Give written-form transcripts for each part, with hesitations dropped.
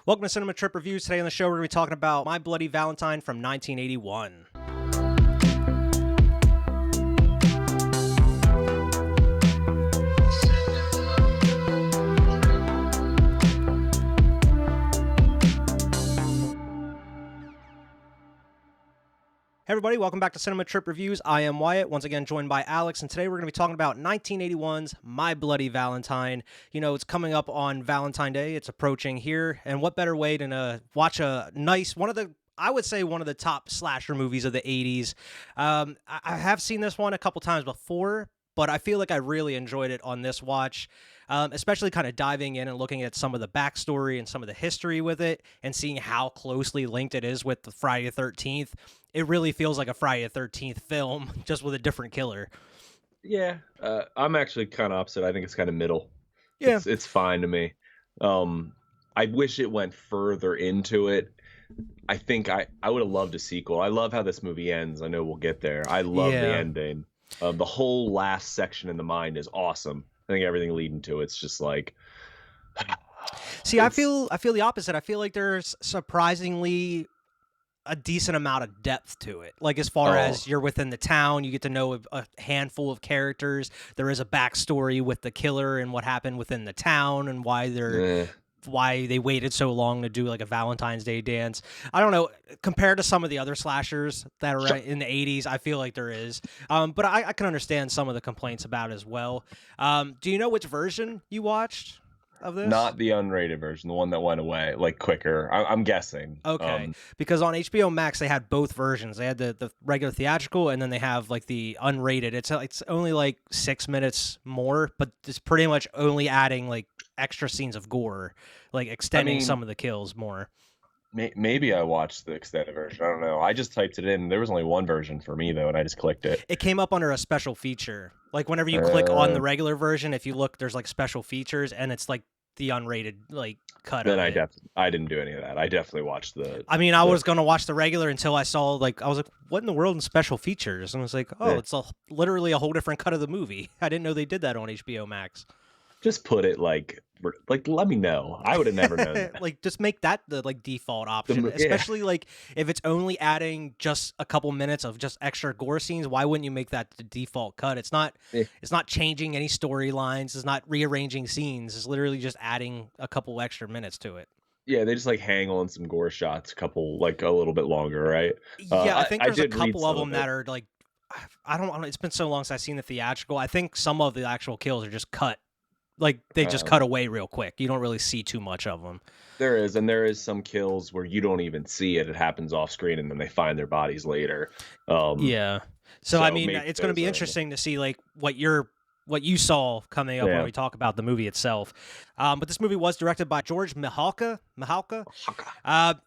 Welcome to Cinema Trip Reviews. Today on the show, we're going to be talking about My Bloody Valentine from 1981. Hey everybody, welcome back to Cinema Trip Reviews. I am Wyatt, once again joined by Alex, and today we're going to be talking about 1981's My Bloody Valentine. You know, it's coming up on Valentine's Day, it's approaching here, and what better way than to watch a nice, I would say one of the top slasher movies of the 80s. I have seen this one a couple times before, but I feel like I really enjoyed it on this watch. Especially kind of diving in and looking at some of the backstory and some of the history with it and seeing how closely linked it is with the Friday the 13th. It really feels like a Friday the 13th film, just with a different killer. Yeah, I'm actually kind of opposite. I think it's kind of middle. Yeah. It's fine to me. I wish it went further into it. I think I would have loved a sequel. I love how this movie ends. I know we'll get there. I love the ending. The whole last section in the mind is awesome. I think everything leading to it's just like. See, I feel the opposite. I feel like there's surprisingly a decent amount of depth to it. Like as far as you're within the town, you get to know a handful of characters. There is a backstory with the killer and what happened within the town and why they waited so long to do like a Valentine's Day dance. I don't know. Compared to some of the other slashers that are in the 80s, I feel like there is. But I can understand some of the complaints about it as well. Do you know which version you watched of this? Not the unrated version, the one that went away, like quicker. I'm guessing. Okay. Because on HBO Max, they had both versions. They had the regular theatrical, and then they have like the unrated. It's only like 6 minutes more, but it's pretty much only adding like extra scenes of gore, like extending some of the kills more. Maybe I watched the extended version. I don't know. I just typed it in. There was only one version for me though, and I just clicked it. It came up under a special feature. Like whenever you click on the regular version, if you look, there's like special features, and it's like the unrated like cut. Then I didn't do any of that. I definitely watched the. I mean, I was gonna watch the regular until I saw I was like, what in the world in special features? And I was like, it's literally a whole different cut of the movie. I didn't know they did that on HBO Max. Just put it like let me know. I would have never known that. Like just make that the like default option, especially like if it's only adding just a couple minutes of just extra gore scenes. Why wouldn't you make that the default cut? It's not changing any storylines. It's not rearranging scenes. It's literally just adding a couple extra minutes to it. Yeah, they just like hang on some gore shots, a little bit longer, right? Yeah, I think there's a couple of them that are like, I don't know. It's been so long since I've seen the theatrical. I think some of the actual kills are just cut. Like, they just cut away real quick. You don't really see too much of them. There is some kills where you don't even see it. It happens off screen, and then they find their bodies later. Yeah. So I mean, it's going to be interesting to see, like, what you saw coming up when we talk about the movie itself. But this movie was directed by George Mihalka.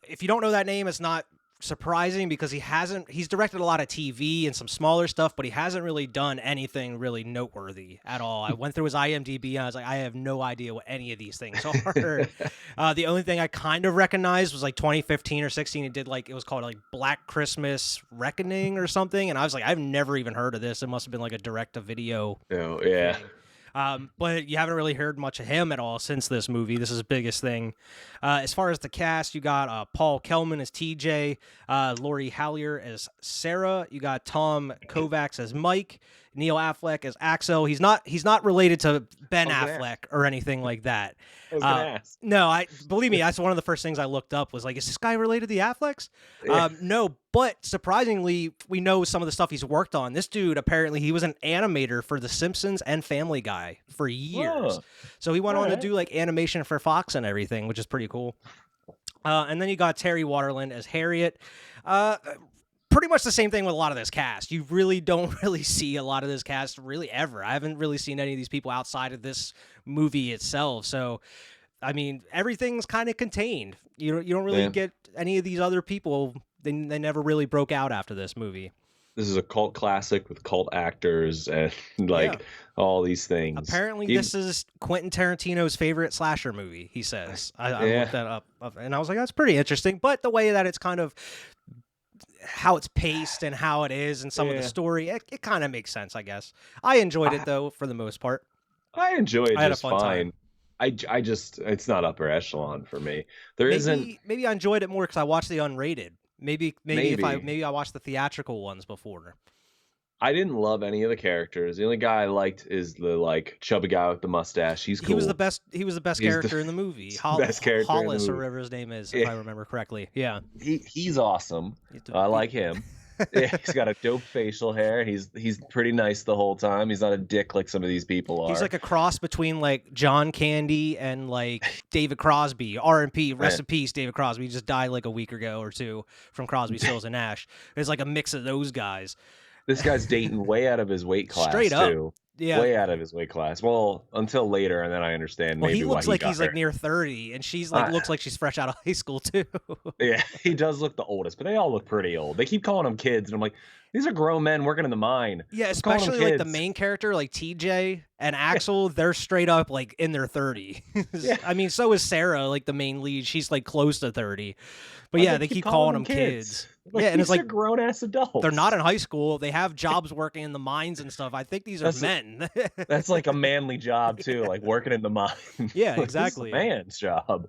If you don't know that name, it's not surprising because he's directed a lot of TV and some smaller stuff, but he hasn't really done anything really noteworthy at all. I went through his IMDb and I was like, I have no idea what any of these things are. The only thing I kind of recognized was like 2015 or 16. He did it was called like Black Christmas Reckoning or something. And I was like, I've never even heard of this. It must have been like a direct to video. Oh, yeah. Thing. But you haven't really heard much of him at all since this movie. This is his biggest thing. As far as the cast, you got Paul Kellman as TJ, Lori Hallier as Sarah. You got Tom Kovacs as Mike, Neil Affleck as Axel. He's not related to Ben Affleck or anything like that. I was gonna ask. No, believe me, that's one of the first things I looked up was like, is this guy related to the Afflecks? Yeah. No, but surprisingly, we know some of the stuff he's worked on. This dude, apparently, he was an animator for The Simpsons and Family Guy for years. Whoa. So he went on to do like animation for Fox and everything, which is pretty cool. And then you got Terry Waterland as Harriet. Pretty much the same thing with a lot of this cast. You really don't really see a lot of this cast really ever. I haven't really seen any of these people outside of this movie itself. So, I mean, everything's kind of contained. You don't really get any of these other people. They never really broke out after this movie. This is a cult classic with cult actors and all these things. Apparently, this is Quentin Tarantino's favorite slasher movie, he says. I looked that up, and I was like, that's pretty interesting. But the way that it's kind of how it's paced and how it is and some of the story, it kind of makes sense, I guess. I enjoyed it, though, for the most part. I enjoyed it just fun fine. time. I just it's not upper echelon for me. There isn't Maybe I enjoyed it more because I watched the unrated. Maybe if maybe I watched the theatrical ones before. I didn't love any of the characters. The only guy I liked is the like chubby guy with the mustache. He's He was the cool. best. He was the best He's the character in the movie. best character in the Hollis or movie. whatever his name is, if Yeah, I remember correctly. Yeah. he's awesome. He's I the- like him. Yeah, he's got a dope facial hair. He's pretty nice the whole time. He's not a dick like some of these people He's are. like a cross between like John Candy and like David Crosby. R.I.P. Rest Yeah. in peace, David Crosby. He just died like a week ago or two from Crosby, Stills, and Nash. It's like a mix of those guys. This guy's dating way out of his weight class Straight up. too. Yeah. Way out of his weight class. Well, until later, and then I understand Well, maybe he why looks he like got he's her. like near 30, and she's like looks like she's fresh out of high school too. Yeah, he does look the oldest, but they all look pretty old. They keep calling him kids, and I'm like, these are grown men working in the mine. Yeah, Stop calling them especially like the kids. main character, like TJ and Axel, they're straight up like in their 30s. Yeah. I mean, so is Sarah, like the main lead. She's like close to 30. But Why yeah, they keep calling them kids. Like, Yeah, and it's these are like grown ass adults. they're not in high school. They have jobs working in the mines and stuff. I think these are That's- men. That's like a manly job too, like working in the mine. Yeah, Like, this is a exactly. man's job.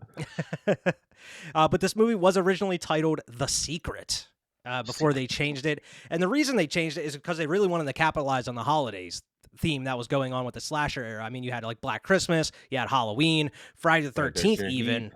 But this movie was originally titled The Secret before they changed it. And the reason they changed it is because they really wanted to capitalize on the holidays theme that was going on with the slasher era. I mean, you had like Black Christmas, you had Halloween, Friday the 13th even.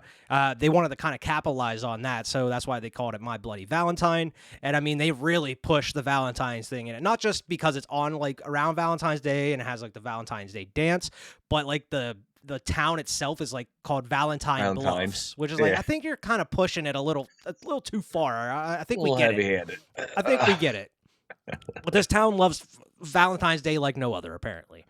They wanted to kind of capitalize on that, so that's why they called it My Bloody Valentine. And I mean, they really pushed the Valentine's thing in it, not just because it's on like around Valentine's Day and it has like the Valentine's Day dance, but like the town itself is like called Valentine Bluffs, which is like, Yeah. I think you're kind of pushing it a little too far. I think A we little get it. heavy-handed. I think we get it. But this town loves Valentine's Day like no other, apparently.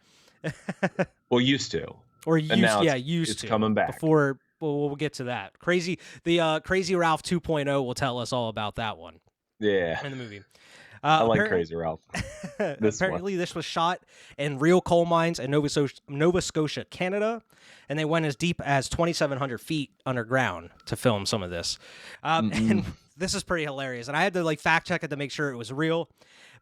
Well, used to. Or And now used it's to. coming back. Before we'll get to that. Crazy Ralph 2.0 will tell us all about that one Yeah. in the movie. I like Crazy Ralph. Apparently, this was shot in real coal mines in Nova Scotia, Canada, and they went as deep as 2,700 feet underground to film some of this. And this is pretty hilarious. And I had to like fact check it to make sure it was real.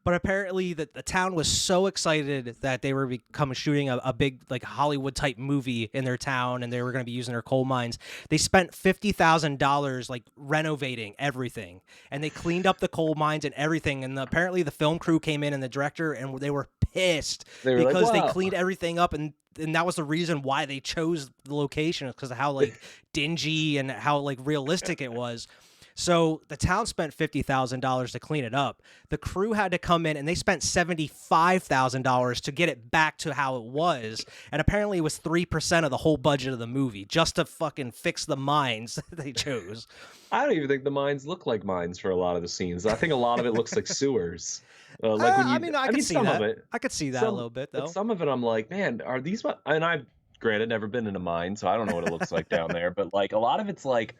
But apparently, the town was so excited that they were shooting a big like Hollywood type movie in their town, and they were going to be using their coal mines. They spent $50,000 like renovating everything, and they cleaned up the coal mines and everything. And apparently, the film crew came in and the director, and they were pissed They were like, because they "Wow." cleaned everything up, and that was the reason why they chose the location, because of how like dingy and how like realistic it was. So the town spent $50,000 to clean it up. The crew had to come in and they spent $75,000 to get it back to how it was. And apparently it was 3% of the whole budget of the movie just to fucking fix the mines that they chose. I don't even think the mines look like mines for a lot of the scenes. I think a lot of it looks like sewers. Like when you, I could see some that. of it. I could see that a Some- little bit though. But some of it, I'm like, man, are these? And I've granted never been in a mine, so I don't know what it looks like down there. But like a lot of it's like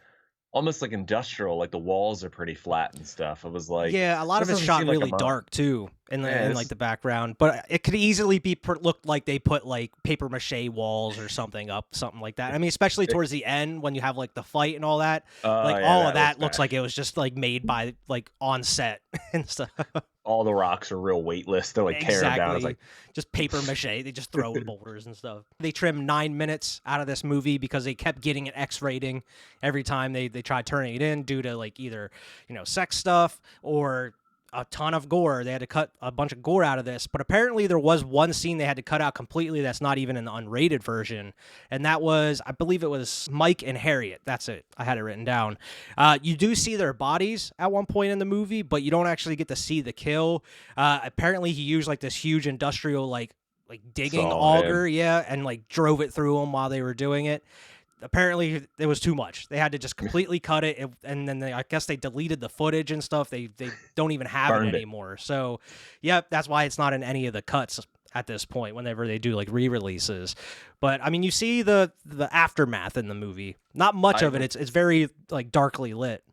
almost like industrial. Like the walls are pretty flat and stuff. I was like, Yeah, a lot of this it's doesn't shot seem like a really mine. dark too, in Yeah, like the background. But it could easily be looked like they put like paper mache walls or something up, something like that. I mean, especially towards the end when you have like the fight and all that. Like yeah, all of that looks bad. like it was just like made by like on set and stuff. All the rocks are real weightless. They're like tearing down. It's like, just paper mache. They just throw boulders and stuff. They trimmed 9 minutes out of this movie because they kept getting an X rating every time they tried turning it in due to like either, sex stuff or a ton of gore. They had to cut a bunch of gore out of this. But apparently there was one scene they had to cut out completely that's not even in the unrated version. And that was, I believe it was Mike and Harriet. That's it. I had it written down. You do see their bodies at one point in the movie, but you don't actually get to see the kill. Apparently he used like this huge industrial like digging Saw him. auger, yeah, and like drove it through them while they were doing it. Apparently it was too much. They had to just completely cut it, and then I guess they deleted the footage and stuff. They don't even have Burned it it. anymore. So, yeah, that's why it's not in any of the cuts at this point whenever they do like re-releases. But I mean, you see the aftermath in the movie. Not much of it. It's very like darkly lit.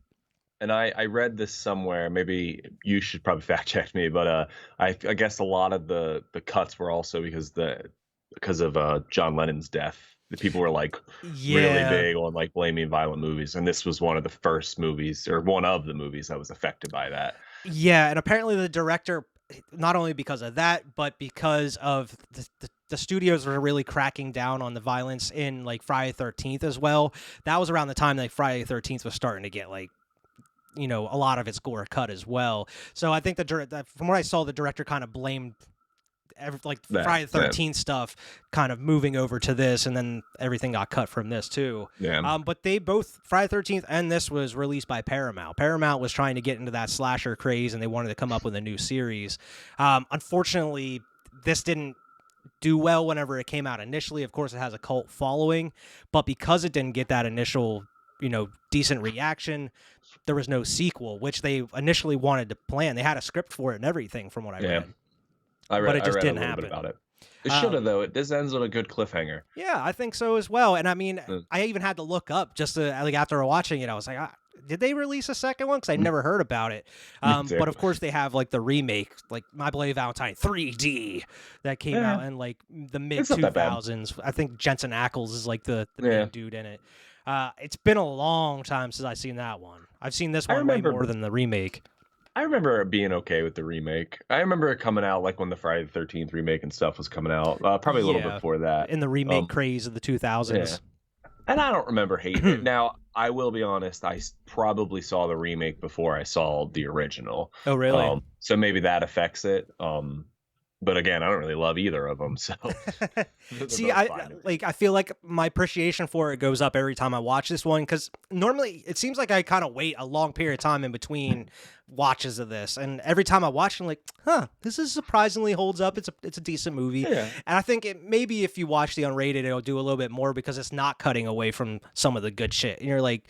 and I read this somewhere. Maybe you should probably fact check me, but I guess a lot of the cuts were also because of John Lennon's death. The people were like really big on like blaming violent movies, and this was one of the first movies, or one of the movies that was affected by that. Yeah, and apparently the director, not only because of that, but because of the studios were really cracking down on the violence in like Friday the 13th as well. That was around the time that Friday the 13th was starting to get like, a lot of its gore cut as well. So I think from what I saw, the director kind of blamed Friday the 13th stuff kind of moving over to this, and then everything got cut from this too. Yeah. But they both, Friday the 13th and this, was released by Paramount. Paramount was trying to get into that slasher craze, and they wanted to come up with a new series. Unfortunately, this didn't do well whenever it came out initially. Of course, it has a cult following, but because it didn't get that initial, decent reaction, there was no sequel, which they initially wanted to plan. They had a script for it and everything, from what I read. But it just didn't happen. About it. It should have, though. This ends on a good cliffhanger. Yeah, I think so as well. And I mean, I even had to look up just to, after watching it, I was like, did they release a second one? Because I never heard about it. But of course, they have like the remake, like My Bloody Valentine 3D, that came out in like the mid 2000s. I think Jensen Ackles is like the main dude in it. It's been a long time since I've seen that one. I've seen this one way more than the remake. I remember it being okay with the remake. I remember it coming out like when the Friday the 13th remake and stuff was coming out, probably a little bit before that. In the remake craze of the 2000s. Yeah. And I don't remember hating it. Now, I will be honest, I probably saw the remake before I saw the original. Oh, really? So maybe that affects it. But again, I don't really love either of them. So see, I feel like my appreciation for it goes up every time I watch this one, because normally it seems like I kind of wait a long period of time in between watches of this, and every time I watch it, I'm like, this is surprisingly holds up. It's a decent movie, and I think maybe if you watch the unrated, it'll do a little bit more because it's not cutting away from some of the good shit, and you're like,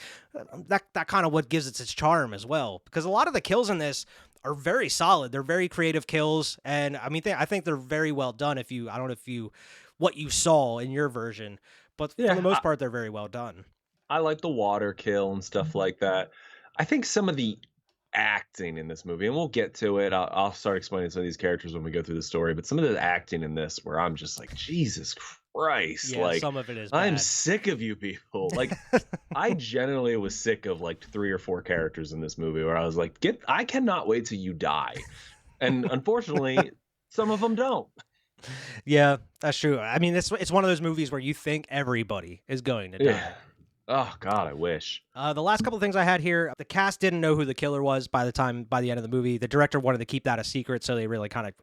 that kind of what gives it its charm as well, because a lot of the kills in this are very solid. They're very creative kills, and I mean, I think they're very well done. I don't know what you saw in your version, but for the most part, they're very well done. I like the water kill and stuff like that. I think some of the acting in this movie, and we'll get to it. I'll start explaining some of these characters when we go through the story, but some of the acting in this, where I'm just like, Jesus Christ, like, some of it is bad. I'm sick of you people. Like, I generally was sick of like 3 or 4 characters in this movie where I was like, I cannot wait till you die. And unfortunately, some of them don't. Yeah, that's true. I mean, it's one of those movies where you think everybody is going to die. Oh God, I wish. The last couple of things I had here, the cast didn't know who the killer was by the end of the movie. The director wanted to keep that a secret, so they really kind of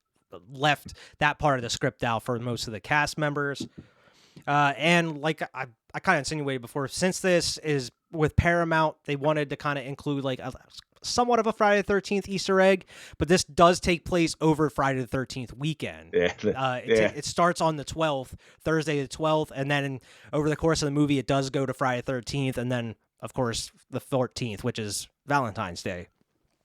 left that part of the script out for most of the cast members. And like I kind of insinuated before, since this is with Paramount, they wanted to kind of include like somewhat of a Friday the 13th Easter egg, but this does take place over Friday the 13th weekend. It starts on the 12th, Thursday the 12th, and then over the course of the movie, it does go to Friday the 13th, and then, of course, the 14th, which is Valentine's Day.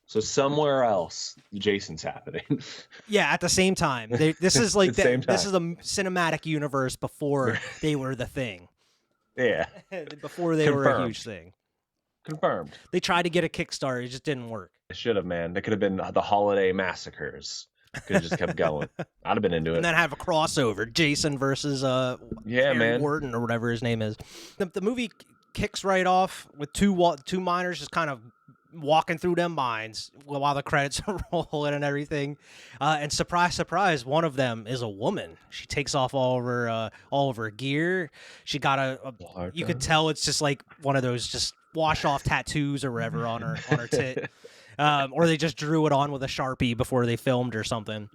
So somewhere else, Jason's happening. Yeah, at the same time. This is like this is a cinematic universe before they were the thing. Yeah. Before they were a huge thing. Confirmed. They tried to get a Kickstarter, it just didn't work. It should have, man. They could have been the holiday massacres. Could have just kept going. I'd have been into it. And then have a crossover, Jason versus Harry Warden or whatever his name is. The movie kicks right off with two miners just kind of walking through them mines while the credits are rolling and everything. And surprise, surprise, one of them is a woman. She takes off all of her gear. She got you could tell it's just like one of those just wash off tattoos or whatever on her tit. Or they just drew it on with a Sharpie before they filmed or something.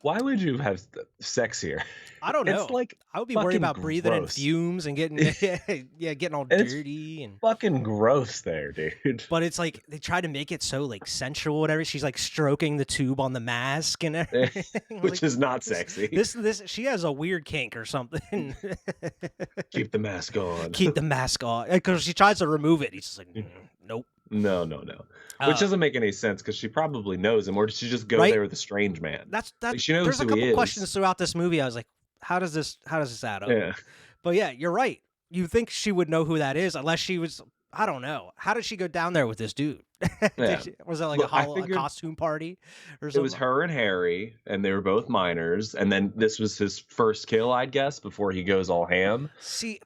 Why would you have sex here? I don't know. It's like I would be worried about breathing in fumes and getting all dirty and fucking gross there, dude. But it's like they try to make it so like sensual, whatever. She's like stroking the tube on the mask and everything, which is not sexy. This she has a weird kink or something. Keep the mask on. Keep the mask on because she tries to remove it. He's just like, nope. No. Which doesn't make any sense because she probably knows him, or did she just go there with a strange man? That's like, she knows there's a who couple he is. questions throughout this movie. I was like, how does this add up? Yeah. But yeah, you're right. You think she would know who that is unless she was. I don't know. How did she go down there with this dude? Was that like a costume party or something? It was her and Harry, and they were both minors. And then this was his first kill, I'd guess, before he goes all ham. See,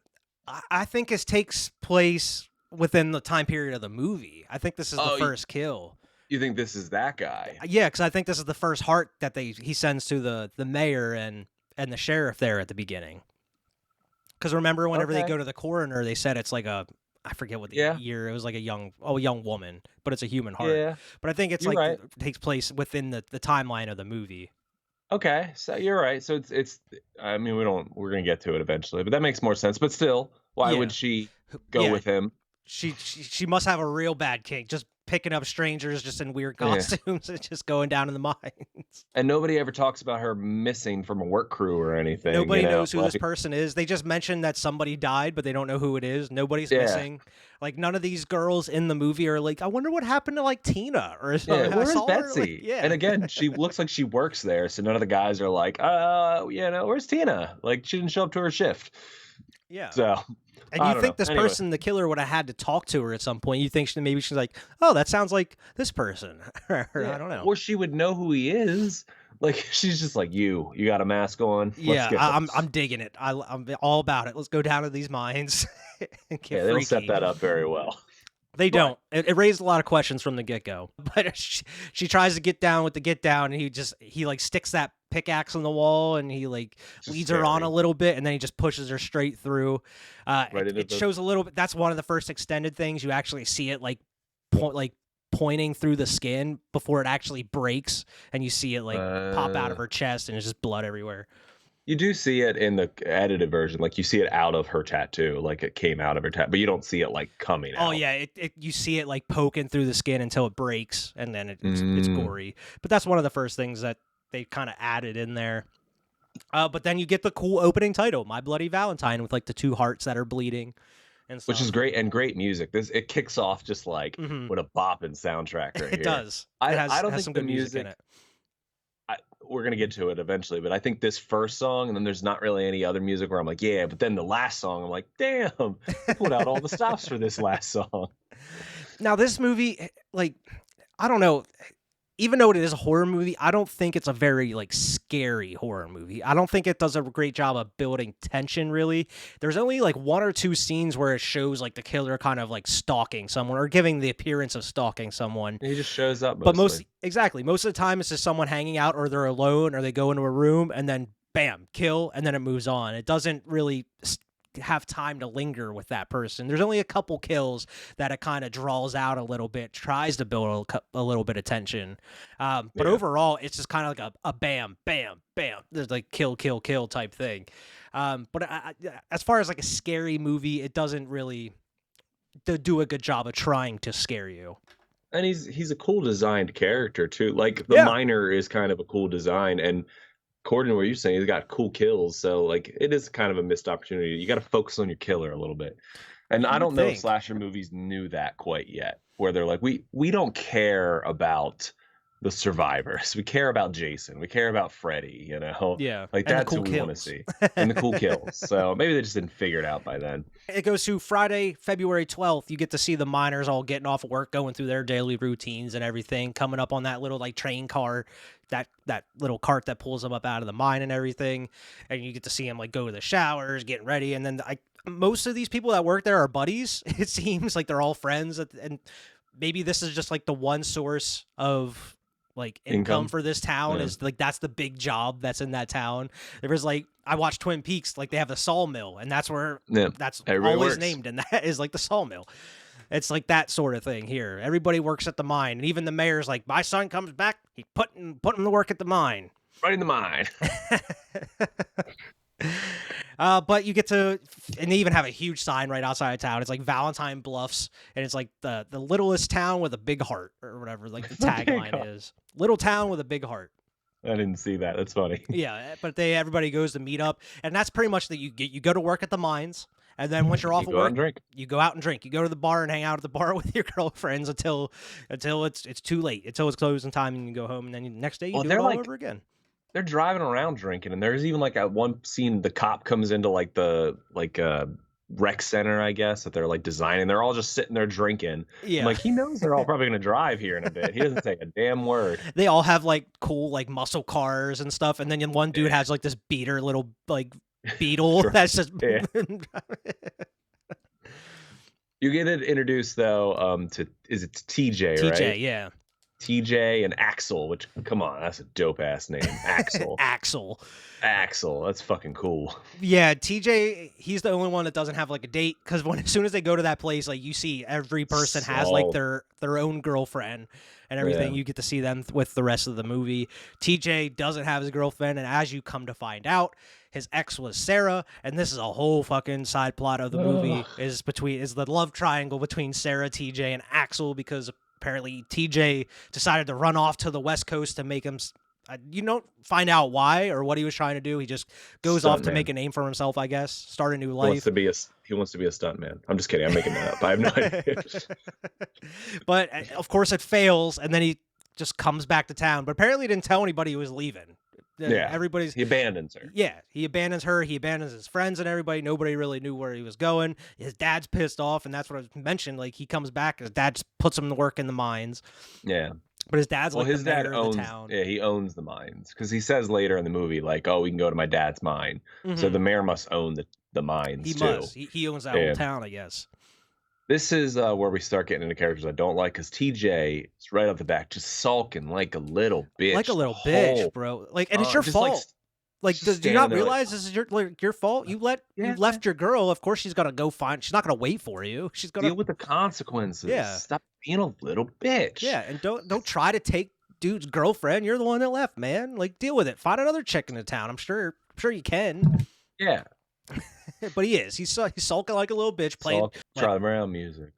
I think this takes place within the time period of the movie. I think this is the first kill. You think this is that guy? Yeah, because I think this is the first heart that he sends to the mayor, and the sheriff there at the beginning. Because remember, whenever they go to the coroner, they said it's like I forget what the year. It was like a young woman, but it's a human heart. Yeah. But I think it's You're right. it takes place within the timeline of the movie. Okay, so you're right. So it's. I mean, we're gonna get to it eventually, but that makes more sense. But still, why would she go with him? She must have a real bad kink, just picking up strangers just in weird costumes and just going down in the mines. And nobody ever talks about her missing from a work crew or anything. Nobody knows who this person is. They just mentioned that somebody died, but they don't know who it is. Nobody's missing. Like, none of these girls in the movie are like, I wonder what happened to, like, Tina or something. Yeah, where's Betsy? Like, and again, she looks like she works there, so none of the guys are like, where's Tina? Like, she didn't show up to her shift. Yeah. So... And you think this person, the killer, would have had to talk to her at some point. You think maybe she's like, oh, that sounds like this person. I don't know. Or she would know who he is. Like, she's just like, you got a mask on. I'm digging it. I'm all about it. Let's go down to these mines. And get they don't set that up very well. They don't. It raised a lot of questions from the get-go. But she tries to get down with the get down, and he like sticks that pickaxe on the wall, and he like leads her on a little bit, and then he just pushes her straight through. It shows a little bit. That's one of the first extended things. You actually see it like pointing through the skin before it actually breaks, and you see it like pop out of her chest, and it's just blood everywhere. You do see it in the edited version, like you see it out of her tattoo, like it came out of her tattoo, but you don't see it like coming out. Oh yeah, you see it like poking through the skin until it breaks, and then it's gory. But that's one of the first things that they kind of added in there. But then you get the cool opening title, My Bloody Valentine, with like the two hearts that are bleeding, and stuff. Which is great, and great music. It kicks off just like with a bopping soundtrack right here. It does. I don't think some the good music in it. We're going to get to it eventually, but I think this first song, and then there's not really any other music where I'm like, yeah, but then the last song, I'm like, damn, they put out all the stops for this last song. Now, this movie, like, I don't know, even though it is a horror movie, I don't think it's a very, like, scary horror movie. I don't think it does a great job of building tension, really. There's only, like, one or two scenes where it shows, like, the killer kind of, like, stalking someone or giving the appearance of stalking someone. He just shows up mostly. But most of the time, it's just someone hanging out, or they're alone, or they go into a room, and then, bam, kill, and then it moves on. It doesn't really have time to linger with that person. There's only a couple kills that it kind of draws out a little bit, tries to build a little bit of tension. But overall, it's just kind of like a bam, bam, bam. There's like kill, kill, kill type thing. But as far as like a scary movie, it doesn't really do a good job of trying to scare you. And he's a cool designed character too. Like the miner is kind of a cool design, and according to what you're saying, he's got cool kills. So like it is kind of a missed opportunity. You got to focus on your killer a little bit. And I don't know if slasher movies knew that quite yet, where they're like, we don't care about the survivors. We care about Jason. We care about Freddy, you know? Yeah. Like that's cool what we want to see. And the cool kills. So maybe they just didn't figure it out by then. It goes to Friday, February 12th. You get to see the miners all getting off of work, going through their daily routines and everything, coming up on that little like train car, that little cart that pulls them up out of the mine and everything. And you get to see them like go to the showers, getting ready. And then most of these people that work there are buddies. It seems like they're all friends. And maybe this is just like the one source of like income for this town is like that's the big job that's in that town. There was like I watched Twin Peaks, like they have the sawmill, and that's where that's everybody always works. named, and that is like the sawmill. It's like that sort of thing here. Everybody works at the mine, and even the mayor's like, my son comes back, he put him to work at the mine. Right in the mine. But you get to, and they even have a huge sign right outside of town. It's like Valentine Bluffs, and it's like the littlest town with a big heart, or whatever, like the tagline is. Little town with a big heart. I didn't see that. That's funny. Yeah, but everybody goes to meet up, and that's pretty much that you go to work at the mines, and then once you're off of work, you go out and drink. You go to the bar and hang out at the bar with your girlfriends until it's too late, until it's closing time, and you go home, and then the next day you do it all over again. They're driving around drinking, and there's even like at one scene the cop comes into like the rec center, I guess, that they're like designing. They're all just sitting there drinking. Yeah, I'm like he knows they're all probably gonna drive here in a bit. He doesn't say a damn word. They all have like cool like muscle cars and stuff, and then one dude has like this beater little like beetle that's just. You get it introduced though to TJ, right? TJ, yeah. TJ and Axel, which, come on, that's a dope ass name. Axel. Axel. That's fucking cool. Yeah, TJ, he's the only one that doesn't have like a date, because as soon as they go to that place, like you see every person has like their own girlfriend and everything. You get to see them with the rest of the movie. TJ doesn't have his girlfriend, and as you come to find out, his ex was Sarah, and this is a whole fucking side plot of the movie is the love triangle between Sarah, TJ, and Axel, because apparently TJ decided to run off to the West Coast to make him. You don't find out why or what he was trying to do. He just goes off to make a name for himself, I guess, start a new life. He wants to be a stuntman. I'm just kidding. I'm making that up. I have no idea. But of course it fails, and then he just comes back to town. But apparently he didn't tell anybody he was leaving. Yeah, he abandons her. Yeah, he abandons her. He abandons his friends and everybody. Nobody really knew where he was going. His dad's pissed off, and that's what I mentioned. Like, he comes back, his dad just puts him to work in the mines. Yeah. But his dad's like his the mayor dad of the town. Yeah, he owns the mines, because he says later in the movie, like, "Oh, we can go to my dad's mine." So the mayor must own the mines he too. Must. He owns that whole town, I guess. This is where we start getting into characters I don't like, because TJ is right off the back just sulking like a little bitch. Like a little bitch, bro. Like, and it's your fault. Like, do you not realize this is your fault? You left your girl. Of course, she's gonna go find. She's not gonna wait for you. She's gonna deal with the consequences. Yeah, stop being a little bitch. Yeah, and don't try to take dude's girlfriend. You're the one that left, man. Like, deal with it. Find another chick in the town. I'm sure you can. Yeah. But he's sulking like a little bitch, playing Charlie Brown music.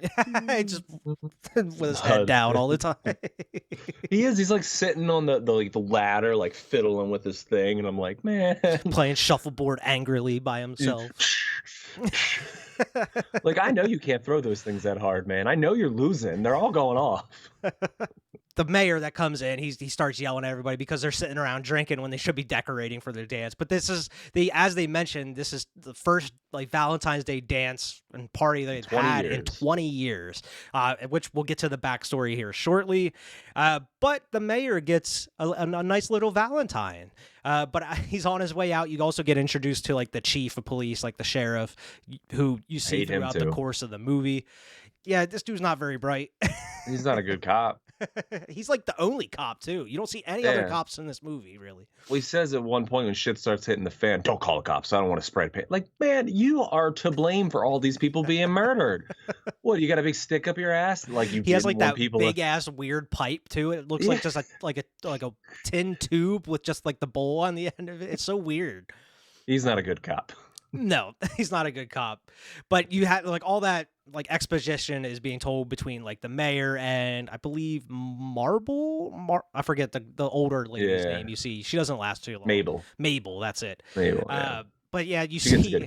Just with his head down all the time. He's like sitting on the ladder, like fiddling with his thing, and I'm like, man, playing shuffleboard angrily by himself. Like, I know you can't throw those things that hard, man. I know you're losing. They're all going off. The mayor that comes in, he starts yelling at everybody because they're sitting around drinking when they should be decorating for their dance. But this is as they mentioned, this is the first like Valentine's Day dance and party they've had in 20 years, which we'll get to the backstory here shortly. But the mayor gets a nice little Valentine. But he's on his way out. You also get introduced to like the chief of police, like the sheriff, who you see throughout the course of the movie. Yeah, this dude's not very bright. He's not a good cop. He's like the only cop too. You don't see any other cops in this movie, really. Well, he says at one point when shit starts hitting the fan, "Don't call the cops. I don't want to spread pain." Like, man, you are to blame for all these people being murdered. What, you got a big stick up your ass? Like, he has like that big ass weird pipe too. It looks like just like a tin tube with just like the bowl on the end of it. It's so weird. He's not a good cop. No, he's not a good cop. But you had like all that like exposition is being told between like the mayor and I believe I forget the older lady's name. You see, she doesn't last too long. Mabel, that's it. Mabel. Yeah. But yeah, you see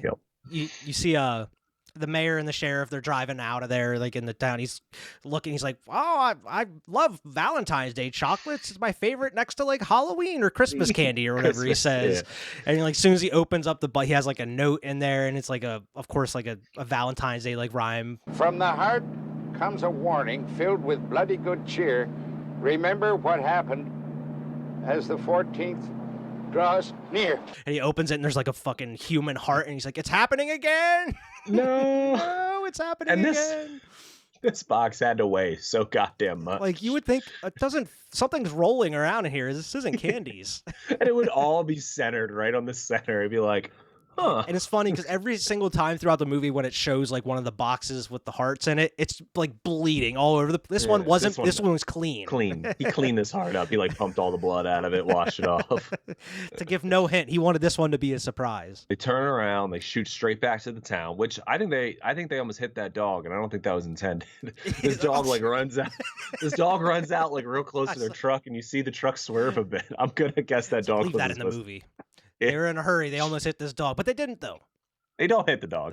the mayor and the sheriff, they're driving out of there, like in the town. He's looking, he's like, "Oh, I love Valentine's Day chocolates. It's my favorite next to like Halloween or Christmas candy," or whatever he says. Yeah. And like, as soon as he opens up he has like a note in there, and it's like of course, like a Valentine's Day like rhyme. From the heart comes a warning filled with bloody good cheer. Remember what happened as the 14th draws near. And he opens it, and there's like a fucking human heart, and he's like, "It's happening again." No, it's happening again. This box had to weigh so goddamn much. Like, you would think something's rolling around in here. This isn't candies. And it would all be centered right on the center. It'd be like, huh. And it's funny because every single time throughout the movie when it shows like one of the boxes with the hearts in it, it's like bleeding all over this one wasn't. This one was clean. He cleaned this heart up. He like pumped all the blood out of it, washed it off. To give no hint, he wanted this one to be a surprise. They turn around, they shoot straight back to the town, which I think they almost hit that dog, and I don't think that was intended. This dog like runs out. This dog runs out like real close to their truck, and you see the truck swerve a bit. I'm gonna guess that dog. Leave that in the movie. They were in a hurry. They almost hit this dog, but they didn't, though. They don't hit the dog.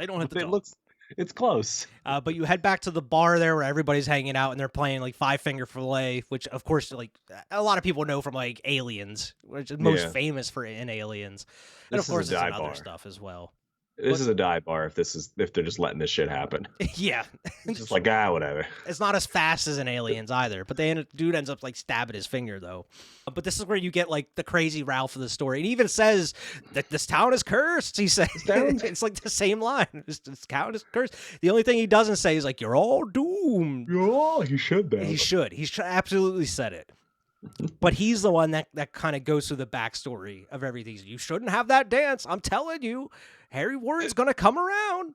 It's close. But you head back to the bar there where everybody's hanging out, and they're playing like Five Finger Filet, which of course like a lot of people know from like Aliens, which is most famous for in Aliens. And of course, it's in other stuff as well. This is a dive bar if they're just letting this shit happen. Yeah. It's just like, whatever. It's not as fast as in Aliens either, but dude ends up like stabbing his finger though. But this is where you get like the crazy Ralph of the story. And he even says that this town is cursed. He says it's like the same line. This town is cursed. The only thing he doesn't say is like, "You're all doomed." boom. Yeah, he should have. He should. Absolutely said it. But he's the one that kind of goes through the backstory of everything. You shouldn't have that dance. I'm telling you, Harry Warden's going to come around.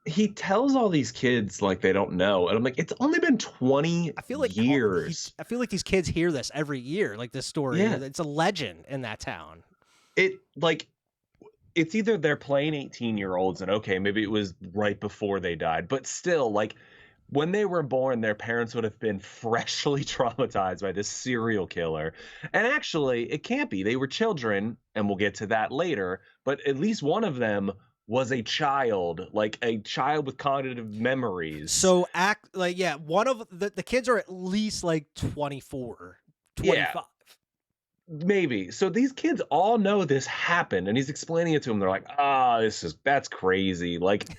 He tells all these kids like they don't know. And I'm like, it's only been 20 years. I feel like these kids hear this every year, like this story. Yeah. It's a legend in that town. It's either they're playing 18-year-olds and okay, maybe it was right before they died, but still, like, when they were born, their parents would have been freshly traumatized by this serial killer. And actually, it can't be. They were children, and we'll get to that later, but at least one of them was a child, like a child with cognitive memories. So one of the kids are at least like 24, 25. Yeah. Maybe. So these kids all know this happened, and he's explaining it to them. They're like, that's crazy. Like,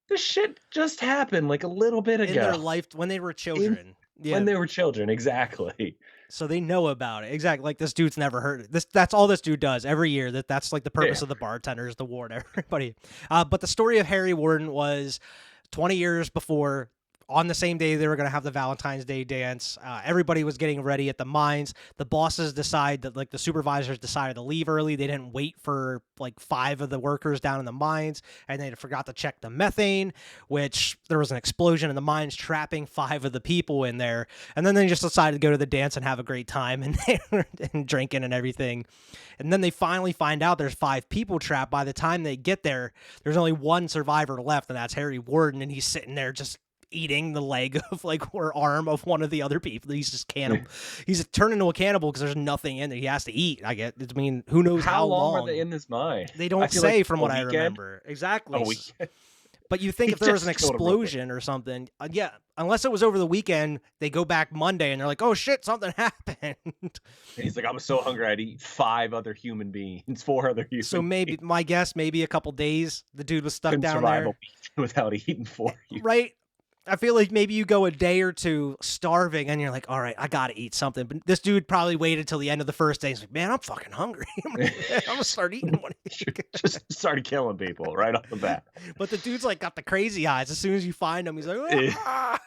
this shit just happened like a little bit ago. In their life, when they were children. When they were children, exactly. So they know about it. Exactly. Like, this dude's never heard it. That's all this dude does every year. That's like the purpose of the bartender, is to warn everybody. But the story of Harry Warden was 20 years before. On the same day they were going to have the Valentine's Day dance, everybody was getting ready at the mines. The bosses the supervisors decided to leave early. They didn't wait for like 5 of the workers down in the mines, and they forgot to check the methane, which there was an explosion in the mines trapping 5 of the people in there. And then they just decided to go to the dance and have a great time and drinking and everything. And then they finally find out there's 5 people trapped. By the time they get there, there's only 1 survivor left, and that's Harry Warden, and he's sitting there just eating the leg of or arm of one of the other people. He's just cannibal. He's turned into a cannibal because there's nothing in there. He has to eat. I mean, who knows how long are they in this mine? They don't say, from what I remember. Exactly. But you think if there was an explosion or something, unless it was over the weekend, they go back Monday and they're like, oh shit, something happened. And he's like, I'm so hungry I'd eat 5 other human beings, 4 other human So maybe, my guess, maybe a couple days the dude was stuck down there. Without eating 4 humans. Right? I feel like maybe you go a day or two starving and you're like, all right, I got to eat something. But this dude probably waited till the end of the first day. He's like, man, I'm fucking hungry. I'm going to start eating one. Just started killing people right off the bat. But the dude's like got the crazy eyes. As soon as you find him, he's like, ah!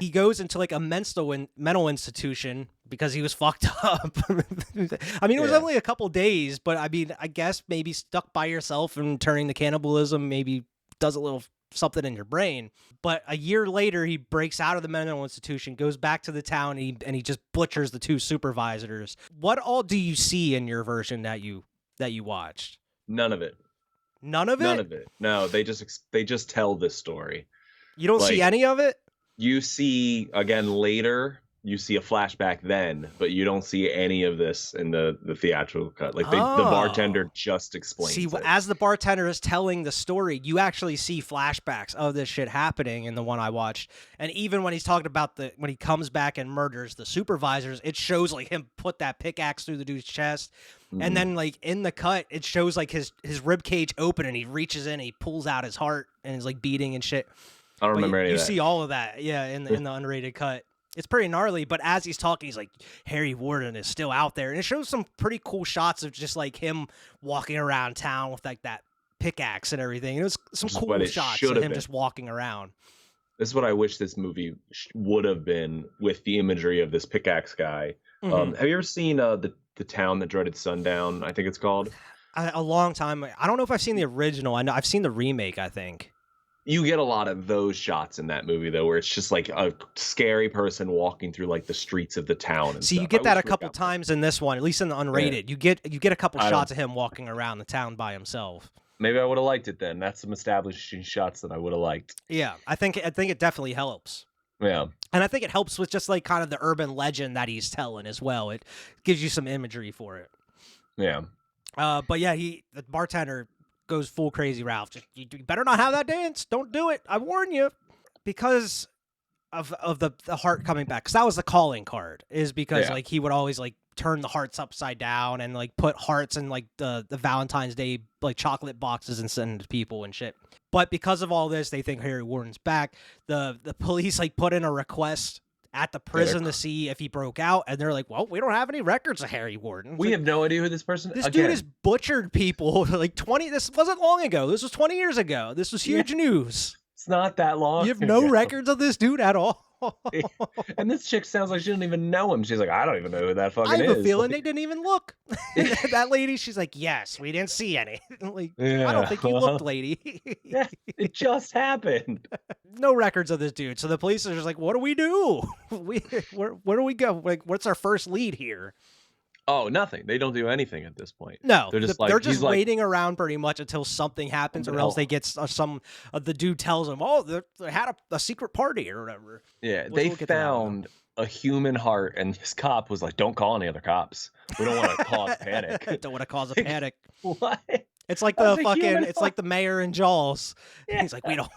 He goes into like a mental institution because he was fucked up. I mean, it was only a couple days, but I mean, I guess maybe stuck by yourself and turning to cannibalism maybe does a little something in your brain. But a year later, he breaks out of the mental institution, goes back to the town, and he just butchers the 2 supervisors. What all do you see in your version that you watched? None of it. None of it? None of it. No, they just tell this story. You don't see any of it? You see, again, later, you see a flashback then, but you don't see any of this in the theatrical cut. Like, the bartender just explains it. As the bartender is telling the story, you actually see flashbacks of this shit happening in the one I watched. And even when he's talking about when he comes back and murders the supervisors, it shows like him put that pickaxe through the dude's chest. And then like in the cut, it shows like his rib cage open, and he reaches in, he pulls out his heart, and he's like beating and shit. I don't remember any of that. You see all of that, in the unrated cut. It's pretty gnarly, but as he's talking, he's like, Harry Warden is still out there. And it shows some pretty cool shots of just like him walking around town with like that pickaxe and everything. It was some cool shots of him just walking around. This is what I wish this movie would have been, with the imagery of this pickaxe guy. Mm-hmm. Have you ever seen the Town That Dreaded Sundown, I think it's called? A long time. I don't know if I've seen the original. I know I've seen the remake, I think. You get a lot of those shots in that movie, though, where it's just like a scary person walking through like the streets of the town. And See, you get that a couple times in this one, at least in the unrated. Yeah. You get a couple shots of him walking around the town by himself. Maybe I would have liked it then. That's some establishing shots that I would have liked. Yeah, I think it definitely helps. Yeah. And I think it helps with just like kind of the urban legend that he's telling as well. It gives you some imagery for it. Yeah. But yeah, the bartender goes full crazy Ralph. Just, you better not have that dance. Don't do it. I warn you. Because of the heart coming back. Because that was the calling card. Is because like he would always like turn the hearts upside down and like put hearts in like the Valentine's Day like chocolate boxes and send to people and shit. But because of all this, they think Harry Warden's back. The police like put in a request at the prison to see if he broke out, and they're like, well, we don't have any records of Harry Warden. We have no idea who this person is. This dude has butchered people like 20. This wasn't long ago. This was 20 years ago. This was huge news. It's not that long. You have no ago. records of this dude at all. And this chick sounds like she doesn't even know him. She's like, I don't even know who that fucking I have is. a feeling Like, they didn't even look. That lady, she's like, yes, we didn't see any. Like, I yeah, don't think you looked, lady. yeah, it just happened. No records of this dude. So the police are just like, what do we do? Where do we go? Like, what's our first lead here? Oh, nothing. They don't do anything at this point. No, They're just they're just he's like, waiting around pretty much until something happens, or else they get the dude tells them, oh, they had a secret party or whatever. yeah, We'll they get to that one. found a human heart, and this cop was like, don't call any other cops. We don't want to cause panic. Don't want to cause a panic. What? It's like That's the a fucking, human it's like the mayor in Jaws. Yeah. He's like, we don't.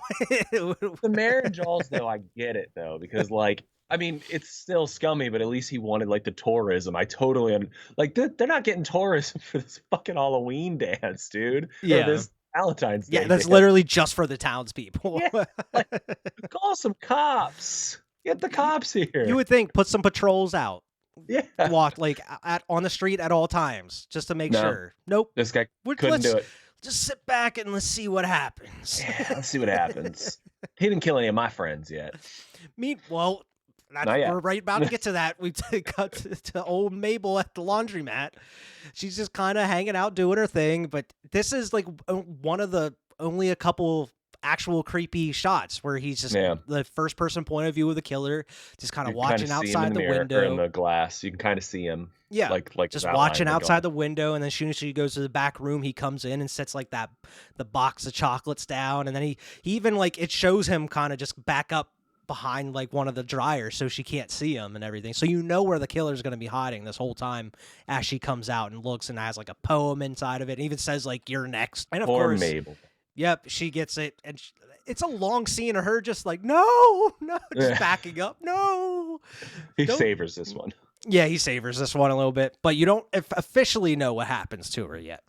The mayor and Jaws, though, I get it, though, because, like, I mean, it's still scummy, but at least he wanted, like, the tourism. I totally, like, they're not getting tourism for this fucking Halloween dance, dude. Yeah. Or this Valentine's Day Yeah, that's dance. literally just for the townspeople. Yeah, like, call some cops. Get the cops here. You would think put some patrols out. Yeah. Walk like on the street at all times just to make No. sure. Nope. This guy couldn't Let's do it. just sit back and let's see what happens. Yeah, let's see what happens. He didn't kill any of my friends yet. Well, Not yet. we're right about to get to that. We cut to old Mabel at the laundromat. She's just kind of hanging out doing her thing, but this is like one of the only a couple actual creepy shots where he's just the first person point of view of the killer, just kind of watching outside the window. Or in the glass. You can kind of see him. Yeah. Like just watching outside the window, and then as soon as she goes to the back room, he comes in and sets like the box of chocolates down, and then he even like it shows him kind of just back up behind like one of the dryers so she can't see him and everything. So you know where the killer's going to be hiding this whole time as she comes out and looks and has like a poem inside of it. And even says like, you're next. And of course, Mabel. Yep, she gets it, and it's a long scene of her just like, no, just backing up, no. He savors this one. Yeah, he savors this one a little bit, but you don't officially know what happens to her yet.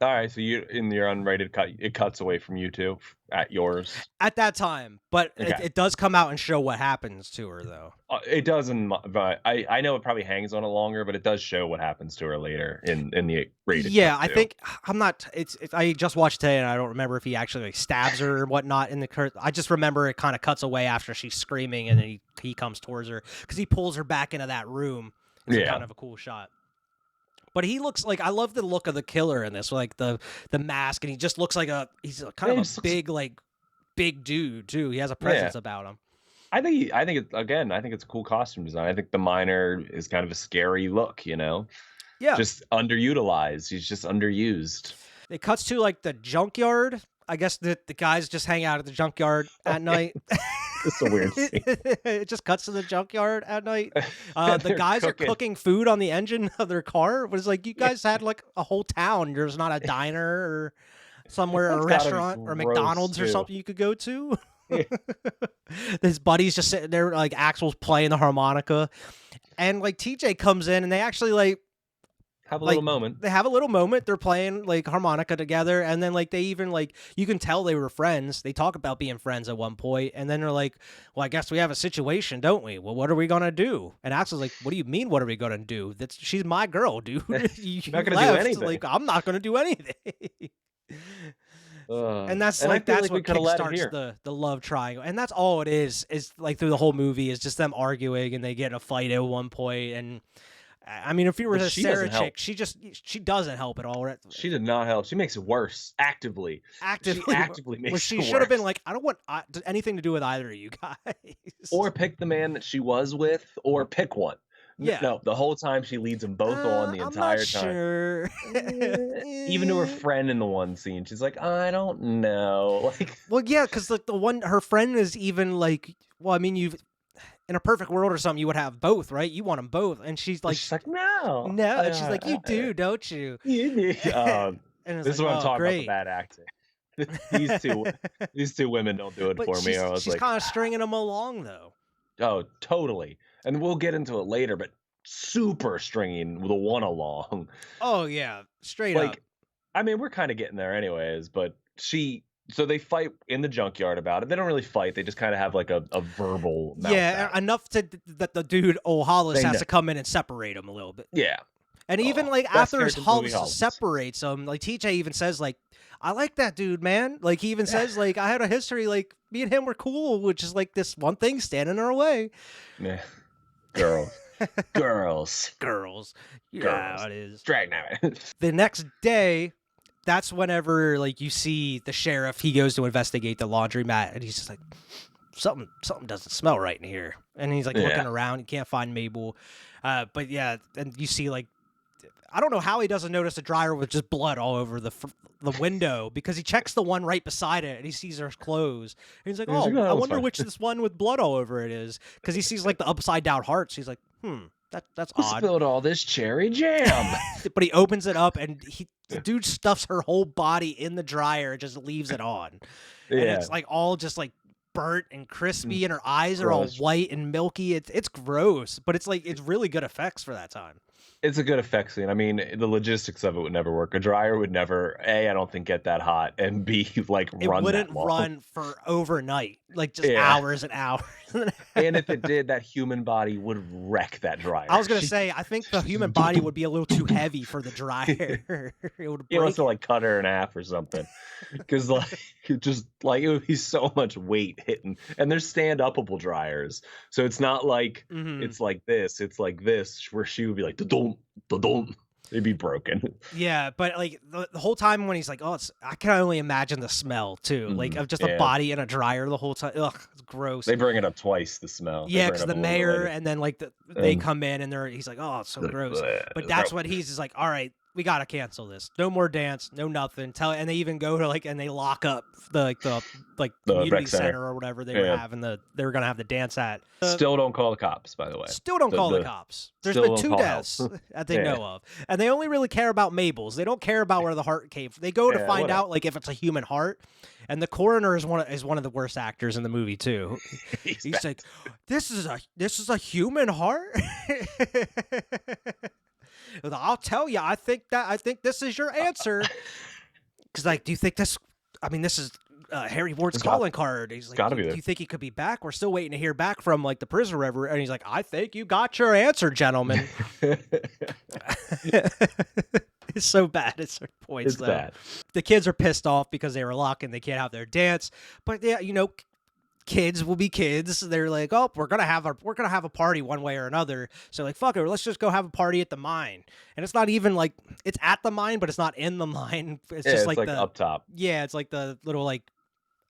All right, so you in your unrated cut, it cuts away from you two at yours at that time, but it does come out and show what happens to her though. It doesn't. But I know it probably hangs on it longer, but it does show what happens to her later in the rated. Yeah, cut I think I'm not. It's I just watched today and I don't remember if he actually like stabs her or whatnot in the curse. I just remember it kind of cuts away after she's screaming and then he comes towards her because he pulls her back into that room. It's kind of a cool shot. But he looks like, I love the look of the killer in this, like the mask, and he just looks like he's kind of a big dude too. He has a presence about him. I think it's a cool costume design. I think the miner is kind of a scary look, you know? Yeah. Just underutilized. He's just underused. It cuts to like the junkyard. I guess the guys just hang out at the junkyard at night. It's a weird scene. It just cuts to the junkyard at night. The guys are cooking food on the engine of their car. It was like, you guys had like a whole town. There's not a diner or somewhere, a restaurant or McDonald's or something you could go to. Yeah. His buddy's just sitting there, like Axel's playing the harmonica. And like TJ comes in and they actually like, have a little moment. They have a little moment. They're playing like harmonica together, and then like they even like you can tell they were friends. They talk about being friends at one point, and then they're like, "Well, I guess we have a situation, don't we? Well, what are we gonna do?" And Axel's like, "What do you mean? What are we gonna do? She's my girl, dude. You're not gonna do anything. Like, I'm not gonna do anything." And that's what kickstarts the love triangle, and that's all it is like through the whole movie is just them arguing, and they get in a fight at one point, and. I mean, if you were a Sarah chick, she doesn't help at all. Right? She did not help. She makes it worse actively. She actively makes it worse. She should have been like, I don't want anything to do with either of you guys. Or pick the man that she was with, or pick one. Yeah. No, the whole time she leads them both on the entire time. Sure. Even to her friend in the one scene, she's like, I don't know. Like, well, yeah, because like her friend is even like, well, I mean, in a perfect world or something, you would have both, right? You want them both, and she's like, no, and she's like, you do, don't you? You do. This is what I'm talking about. The bad acting. These two women don't do it for me. She's kind of stringing them along, though. Oh, totally. And we'll get into it later, but super stringing the one along. Oh yeah, straight up. I mean, we're kind of getting there anyways, but so they fight in the junkyard about it. They don't really fight. They just kind of have like a verbal. Yeah, enough that the dude Hollis has to come in and separate them a little bit. Yeah. And even like best after his character in the movie, Hulk Hulk. separates him, like TJ even says like, I like that dude, man. Like he even says like, I had a history, like me and him were cool, which is like this one thing standing in our way. Yeah. Girls. Girls. Yeah, it is. Dragnet. The next day, that's whenever like you see the sheriff, he goes to investigate the laundromat and he's just like, something doesn't smell right in here. And he's like looking around, he can't find Mabel. But yeah, and you see like, I don't know how he doesn't notice a dryer with just blood all over the window, because he checks the one right beside it and he sees her clothes. And he's like, oh, I wonder which this one with blood all over it is, because he sees like the upside down hearts. He's like, that's odd. Spilled all this cherry jam. But he opens it up and the dude stuffs her whole body in the dryer and just leaves it on. And it's like all just like burnt and crispy, and her eyes are all white and milky. It's gross, but it's like, it's really good effects for that time. It's a good effect scene. I mean, the logistics of it would never work. A dryer would never, A, I don't think get that hot, and B, like it run wouldn't that long. run for overnight, like just hours and hours. And if it did, that human body would wreck that dryer. I was gonna say, I think the human body would be a little too heavy for the dryer. It would break. He wants to like cut her in half or something, because like it would be so much weight hitting. And there's stand-upable dryers, so it's not like it's like this. It's like this, where she would be like da-dum, da-dum. It'd be broken. Yeah, but like the whole time when he's like, oh, I can only imagine the smell too, like of just a body in a dryer the whole time. Ugh, it's gross. They bring it up twice, the smell. Yeah, because the mayor and then like they come in and he's like, oh, it's so gross. But that's what he's just like, all right, we gotta cancel this. No more dance, no nothing. And they even go to like, and they lock up the community center or whatever they were having they were gonna have the dance at. Still don't call the cops, by the way. Still don't call the cops. There's been 2 deaths that they know of, and they only really care about Mabel's. They don't care about where the heart came from. They go to find out like if it's a human heart. And the coroner is one of the worst actors in the movie too. He's like, this is a human heart. I'll tell you, I think this is your answer. Because like, do you think this? I mean, this is Harry Ward's calling card. He's like, do you think he could be back? We're still waiting to hear back from like the prisoner river. And he's like, I think you got your answer, gentlemen. It's so bad at certain points. It's bad. The kids are pissed off because they were locked and they can't have their dance. But yeah, kids will be kids. They're like, oh, we're gonna have a party one way or another. So like, fuck it, let's just go have a party at the mine. And it's not even like it's at the mine, but it's not in the mine. It's just like the up top. Yeah, it's like the little like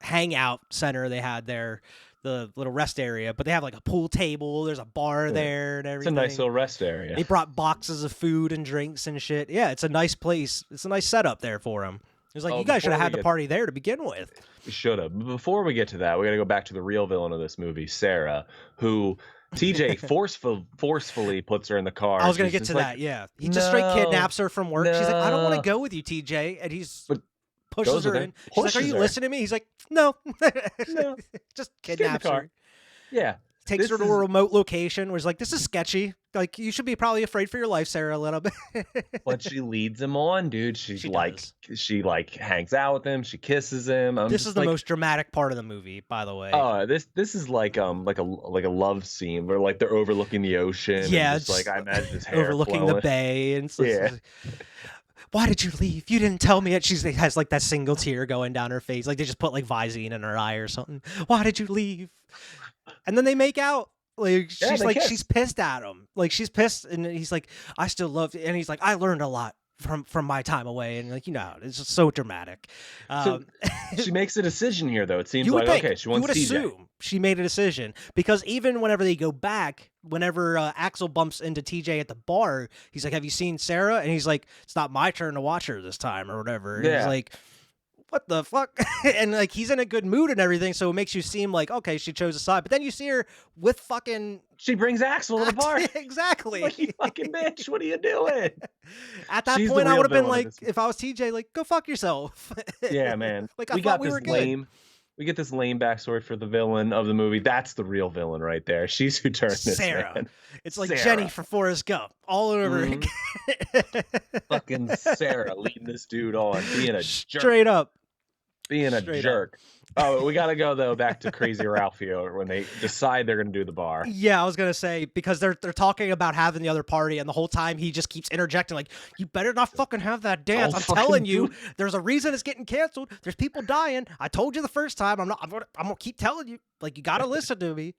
hangout center they had there, the little rest area. But they have like a pool table. There's a bar there and everything. It's a nice little rest area. They brought boxes of food and drinks and shit. Yeah, it's a nice place. It's a nice setup there for them. It's like, you guys should have had the party there to begin with. We should have. Before we get to that, we got to go back to the real villain of this movie, Sarah, who TJ forcefully puts her in the car. I was going to get to that, yeah. He just straight kidnaps her from work. She's like, I don't want to go with you, TJ. And he's pushes her in. She's like, are you listening to me? He's like, no. Just kidnaps her. Yeah. Takes her to a remote location where he's like, this is sketchy. Like, you should be probably afraid for your life, Sarah, a little bit. But she leads him on, dude. She hangs out with him. She kisses him. This is the most dramatic part of the movie, by the way. This is like a love scene where like they're overlooking the ocean. Yeah, and just, like I imagine his hair overlooking flowing. the bay and stuff. Why did you leave? You didn't tell me it. She has like that single tear going down her face. Like they just put like Visine in her eye or something. Why did you leave? And then they make out. Like she's pissed at him. Like she's pissed, and he's like, I still love you. And he's like, I learned a lot from my time away. And like, it's just so dramatic. So she makes a decision here, though. It seems like okay, she wants TJ. You would assume she made a decision, because even whenever they go back, whenever Axel bumps into TJ at the bar, he's like, have you seen Sarah? And he's like, it's not my turn to watch her this time or whatever. And he's like, what the fuck? And like, he's in a good mood and everything, so it makes you seem like, okay, she chose a side. But then you see her with fucking... She brings Axel to the party. Exactly. Like, you fucking bitch, what are you doing? At that point, I would have been like, if I was TJ, like, go fuck yourself. Yeah, man. Like, I thought we were good. We get this lame backstory for the villain of the movie. That's the real villain right there. She's who turned this Sarah. Man. It's like Sarah. Jenny from Forrest Gump all over again. Fucking Sarah leading this dude on, being a jerk. Straight up. Being a jerk. Oh, we gotta go though back to Crazy Ralphie when they decide they're gonna do the bar. Yeah, I was gonna say, because they're talking about having the other party, and the whole time he just keeps interjecting, like, "You better not fucking have that dance. Don't I'm fucking telling do you, it." there's a reason it's getting canceled. There's people dying. I told you the first time. I'm gonna keep telling you. Like, you gotta listen to me."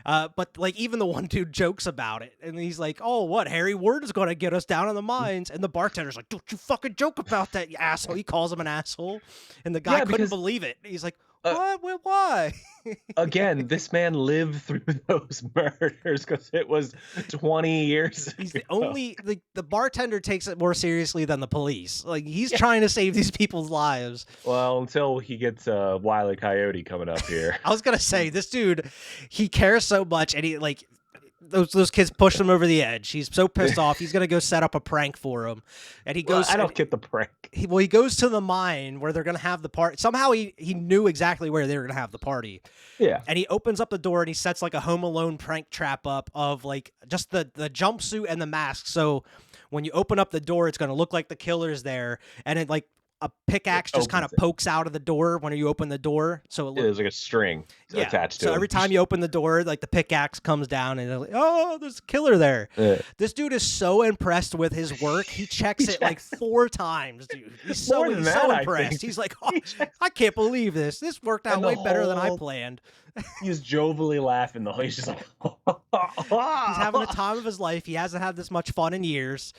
But like, even the one dude jokes about it, and he's like, "Oh, what? Harry Warden's gonna get us down in the mines?" And the bartender's like, "Don't you fucking joke about that, you asshole." He calls him an asshole, and the guy Yeah, couldn't because believe it. He's like, uh, "What? Why?" again, this man lived through those murders because it was 20 years He's the ago. only the bartender takes it more seriously than the police. Like, he's Yeah. trying to save these people's lives. Well, until he gets a Wile E. Coyote coming up here. I was gonna say, this dude, he cares so much, and he like those kids push him over the edge. He's so pissed off. He's gonna go set up a prank for him, and he Well, goes. I don't get the prank. He goes to the mine where they're gonna have the party. Somehow he knew exactly where they were gonna have the party. Yeah. And he opens up the door and he sets like a Home Alone prank trap up of like just the jumpsuit and the mask. So when you open up the door, it's gonna look like the killer's there, and it like a pickaxe just kind of opens it. pokes out of the door when you open the door. So it looks There's like a string attached to so it. every time you open the door, like the pickaxe comes down, and they're like, "Oh, there's a killer there." Yeah. This dude is so impressed with his work. He checks it like 4 times, dude. He's so More than that, I impressed. think. He's like, "Oh, I can't believe this. This worked out And the way better than I whole- planned." He's jovially laughing though. He's just like, He's having the time of his life. He hasn't had this much fun in years.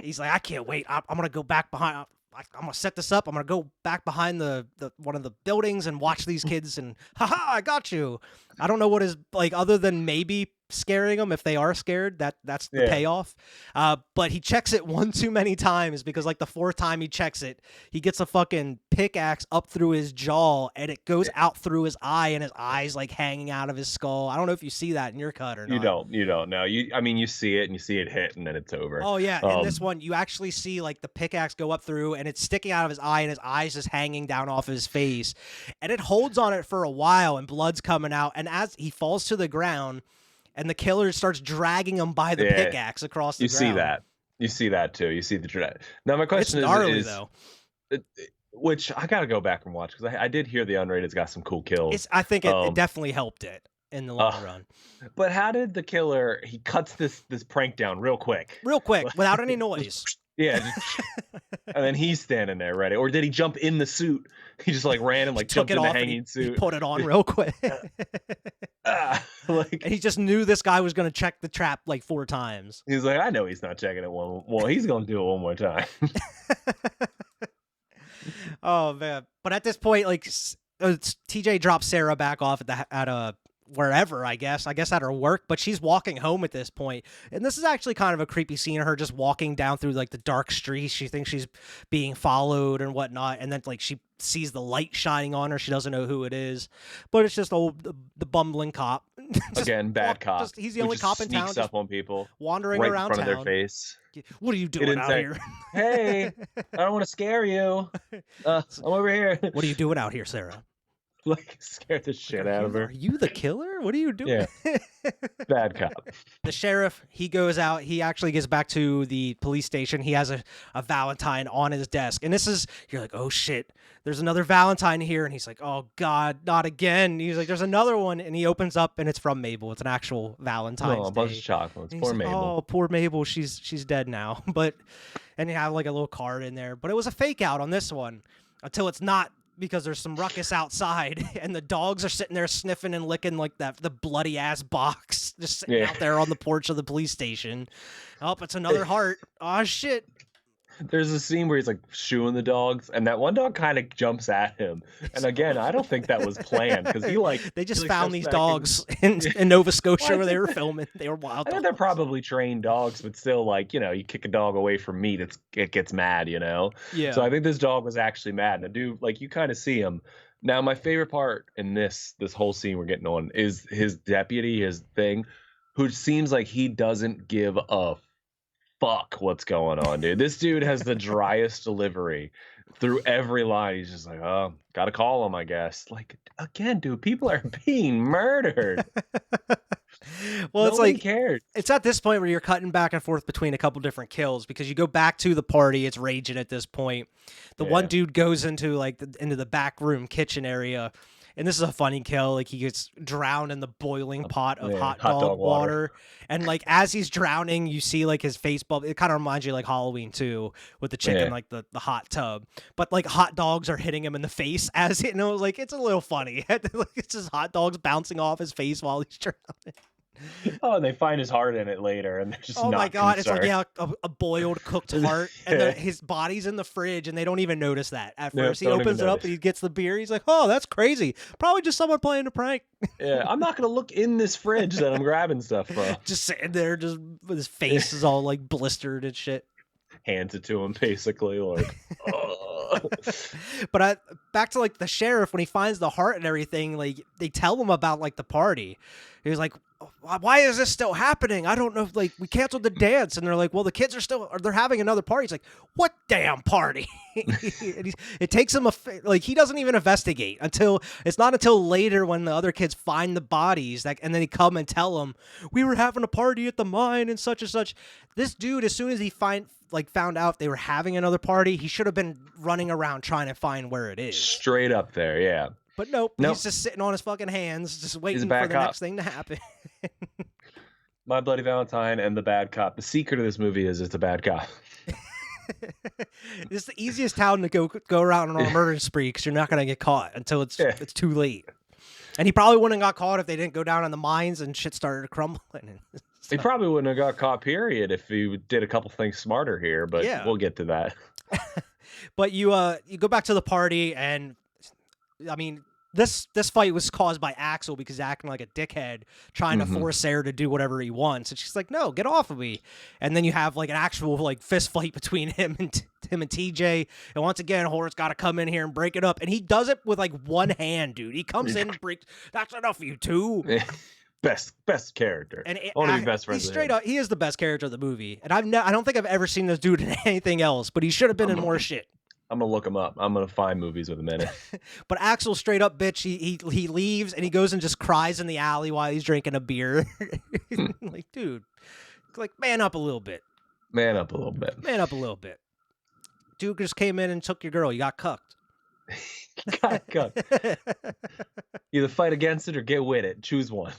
He's like, "I can't wait. I'm gonna go back behind. I'm gonna set this up. I'm gonna go back behind the one of the buildings and watch these kids. And haha, I got you." I don't know what is like, other than maybe scaring them if they are scared. That's the payoff. But he checks it one too many times, because like the 4th time he checks it, he gets a fucking pickaxe up through his jaw, and it goes out through his eye, and his eye's like hanging out of his skull. I don't know if you see that in your cut or not. You don't know. I mean, you see it and you see it hit, and then it's over. Oh yeah, in this one you actually see like the pickaxe go up through, and it's sticking out of his eye, and his eye's just hanging down off his face, and it holds on it for a while, and blood's coming out, and as he falls to the ground, and the killer starts dragging him by the pickaxe across the ground. You see that too. You see the drag. Now my question It's gnarly, though. Which I gotta go back and watch, because I did hear the unrated's got some cool kills. I think it definitely helped it in the long run. But how did the killer? He cuts this prank down real quick, without any noise. Yeah, and then he's standing there ready. Or did he jump in the suit? He just like ran and like jumped in the hanging suit. He put it on real quick. Like, and he just knew this guy was going to check the trap like 4 times. He's like, I know he's not checking it one. Well, he's going to do it one more time. Oh man! But at this point, like, TJ drops Sarah back off at wherever, I guess at her work, but she's walking home at this point. And this is actually kind of a creepy scene of her just walking down through like the dark streets. She thinks she's being followed and whatnot, and then like she sees the light shining on her. She doesn't know who it is, but it's just the bumbling cop. Again, bad cop. He's the only cop in town. Sneaks up on people, wandering right around in front town. of their face. What are you doing out here? Hey, I don't want to scare you. I'm over here. What are you doing out here, Sarah? Like, scared the shit out of her. Are you the killer? What are you doing? Yeah. Bad cop. The sheriff, he goes out. He actually gets back to the police station. He has a Valentine on his desk. And this is, you're like, oh shit, there's another Valentine here. And he's like, oh God, not again. He's like, there's another one. And he opens up and it's from Mabel. It's an actual Valentine's a bunch of chocolates. Poor like, Mabel. oh, poor Mabel. She's dead now. And you have like a little card in there. But it was a fake out on this one until it's not, because there's some ruckus outside and the dogs are sitting there sniffing and licking like the bloody ass box just sitting out there on the porch of the police station. Oh, it's another heart. Oh shit. There's a scene where he's like shooing the dogs, and that one dog kind of jumps at him. And again, I don't think that was planned, because they just found these dogs in Nova Scotia where they were filming. They were wild. I know they're probably trained dogs, but still, like, you kick a dog away from meat, it gets mad, Yeah. So I think this dog was actually mad, and I do, like, you kind of see him. Now, my favorite part in this whole scene we're getting on is his deputy, his thing, who seems like he doesn't give a fuck what's going on, dude. This dude has the driest delivery through every line. He's just like, oh, gotta call him, I guess. Like, again, dude, people are being murdered. Well, it's Nobody like, cared. It's at this point where you're cutting back and forth between a couple different kills, because you go back to the party. It's raging at this point. The one dude goes into into the back room kitchen area, And this is a funny kill. Like, he gets drowned in the boiling pot of hot hot dog dog water. water. And, like, as he's drowning, you see, like, his face bubble. It kind of reminds you, like, Halloween, too, with the chicken, like, the hot tub. But, like, hot dogs are hitting him in the face as it, and it was, like, it's a little funny. It's just hot dogs bouncing off his face while he's drowning. Oh, and they find his heart in it later, and they're just oh not my god, concerned. it's like a boiled cooked heart, and his body's in the fridge, and they don't even notice that at first. He opens it up and he gets the beer. He's like, "Oh, that's crazy. Probably just someone playing a prank." Yeah, I'm not gonna look in this fridge that I'm grabbing stuff from. Just sitting there, just with his face is all like blistered and shit. Hands it to him, basically, like. But back to like the sheriff, when he finds the heart and everything, like they tell him about like the party. He was like, why is this still happening? I don't know. Like, we canceled the dance. And they're like, well, the kids they're having another party. He's like, what damn party? And it takes him like, he doesn't even investigate it's not until later when the other kids find the bodies and then they come and tell him, we were having a party at the mine and such and such. This dude, as soon as he found out they were having another party, he should have been running around trying to find where it is. Straight up there, yeah. But nope, he's just sitting on his fucking hands, just waiting for the next thing to happen. My Bloody Valentine and the bad cop. The secret of this movie is it's a bad cop. It's the easiest town to go around on a murder spree because you're not going to get caught until it's too late. And he probably wouldn't have got caught if they didn't go down in the mines and shit started crumbling. He probably wouldn't have got caught, period, if he did a couple things smarter here, but we'll get to that. But you go back to the party, and I mean, this fight was caused by Axel because he's acting like a dickhead, trying to force Sarah to do whatever he wants, and she's like, "No, get off of me!" And then you have like an actual like fist fight between him and TJ. And once again, Horace got to come in here and break it up, and he does it with like one hand, dude. He comes in and breaks. That's enough for you two. Best character. And only best friends. He's straight up. He is the best character of the movie, and I don't think I've ever seen this dude in anything else. But he should have been in more shit. I'm gonna look him up. I'm gonna find movies with him in it. But Axel straight up bitch. He leaves and he goes and just cries in the alley while he's drinking a beer. Like, dude, like man up a little bit. Man up a little bit. Man up a little bit. Dude just came in and took your girl. You got cucked. got cucked. Either fight against it or get with it. Choose one.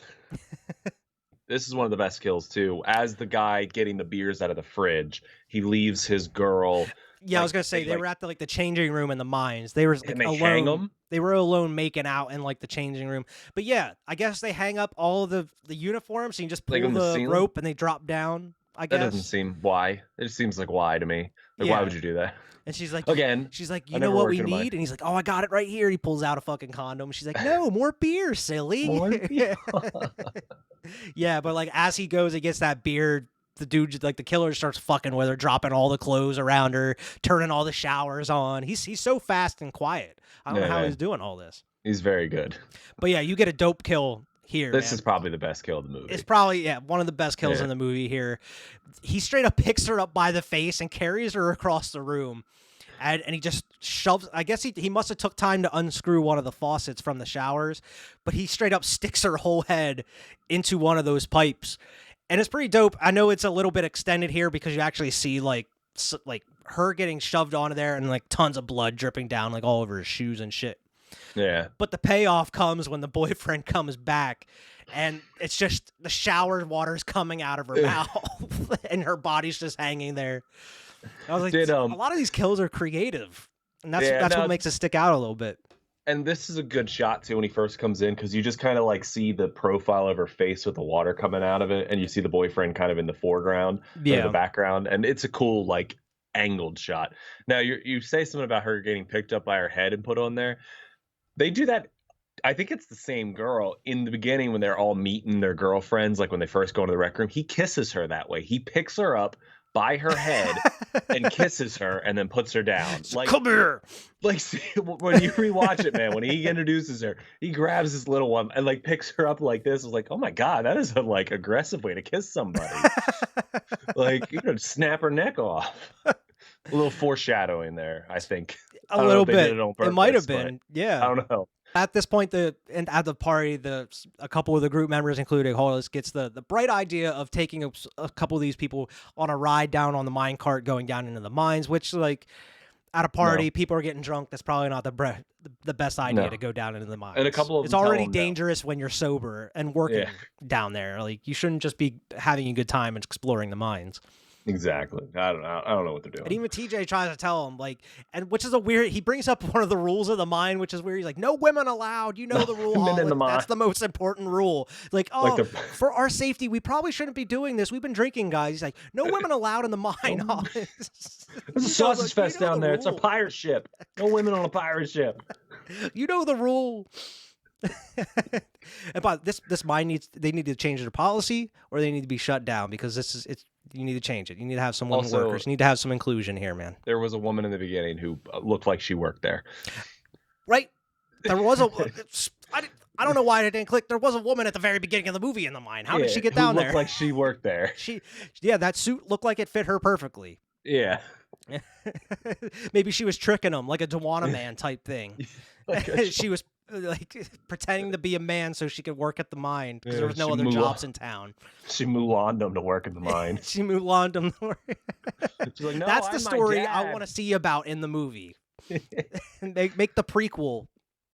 This is one of the best kills too. As the guy getting the beers out of the fridge, he leaves his girl. Yeah, I was gonna say they were at the changing room in the mines. They were like, they alone. hang them? They were alone making out in like the changing room. But yeah, I guess they hang up all the uniforms and you just pull the rope and they drop down. I guess that doesn't seem why. It just seems like why to me. Like why would you do that? And she's like, again. She's like, you know what we need? And he's like, oh, I got it right here. He pulls out a fucking condom. She's like, no, more beer, silly. More beer. Yeah, but like as he goes, he gets that beer. The dude, like the killer, starts fucking with her, dropping all the clothes around her, turning all the showers on. He's so fast and quiet. I don't know how he's doing all this. He's very good. But yeah, you get a dope kill here. This is probably the best kill of the movie. It's probably one of the best kills in the movie here. He straight up picks her up by the face and carries her across the room. And he just shoves. I guess he must have took time to unscrew one of the faucets from the showers, but he straight up sticks her whole head into one of those pipes. And it's pretty dope. I know it's a little bit extended here because you actually see like her getting shoved onto there and like tons of blood dripping down like all over his shoes and shit. Yeah. But the payoff comes when the boyfriend comes back and it's just the shower water's coming out of her mouth and her body's just hanging there. I was like, a lot of these kills are creative. And that's what makes it stick out a little bit. And this is a good shot too when he first comes in because you just kind of like see the profile of her face with the water coming out of it, and you see the boyfriend kind of in the foreground, or the background, and it's a cool like angled shot. Now you say something about her getting picked up by her head and put on there. They do that. I think it's the same girl in the beginning when they're all meeting their girlfriends, like when they first go into the rec room. He kisses her that way. He picks her up by her head and kisses her and then puts her down. Like, come here. Like, see, when you rewatch it, man, when he introduces her, he grabs this little one and like picks her up like this. I was like, oh my God, that is a like aggressive way to kiss somebody. Like, snap her neck off. A little foreshadowing there, I think. A little bit. It might have been. Yeah. I don't know. At this point, at the party, a couple of the group members, including Hollis, gets the bright idea of taking a couple of these people on a ride down on the mine cart going down into the mines, which, like, at a party, No. people are getting drunk. That's probably not the best idea to go down into the mines. And a couple of it's them tell already him no. dangerous when you're sober and working down there. Like, you shouldn't just be having a good time and exploring the mines. Exactly. I don't know what they're doing. And even TJ tries to tell him, like, and which is a weird. He brings up one of the rules of the mine, which is weird. He's like, "No women allowed." You know the rule. Men in the mine. That's the most important rule. Like, for our safety, we probably shouldn't be doing this. We've been drinking, guys. He's like, "No women allowed in the mine." There's a sausage fest down there. It's a pirate ship. No women on a pirate ship. You know the rule. But this mine they need to change their policy, or they need to be shut down, because you need to change it. You need to have some women workers. You need to have some inclusion here, man. There was a woman in the beginning who looked like she worked there. Right? There was I don't know why it didn't click. There was a woman at the very beginning of the movie in the mine. How did she get down there? Looked like she worked there. That suit looked like it fit her perfectly. Yeah. Maybe she was tricking him, like a Dewana Man type thing. She was like pretending to be a man so she could work at the mine, because there was no other jobs in town. She Mulan'd him to work in the mine. She Mulan'd him to work. She's like, no, that's the story I want to see about in the movie. Make the prequel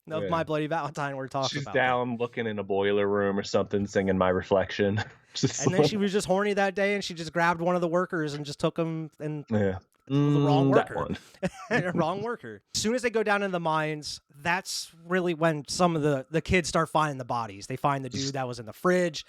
of My Bloody Valentine we're talking about. She's down looking in a boiler room or something, singing My Reflection. And then she was just horny that day, and she just grabbed one of the workers and just took him and the wrong worker. Wrong worker. As soon as they go down in the mines, that's really when some of the kids start finding the bodies. They find the dude that was in the fridge,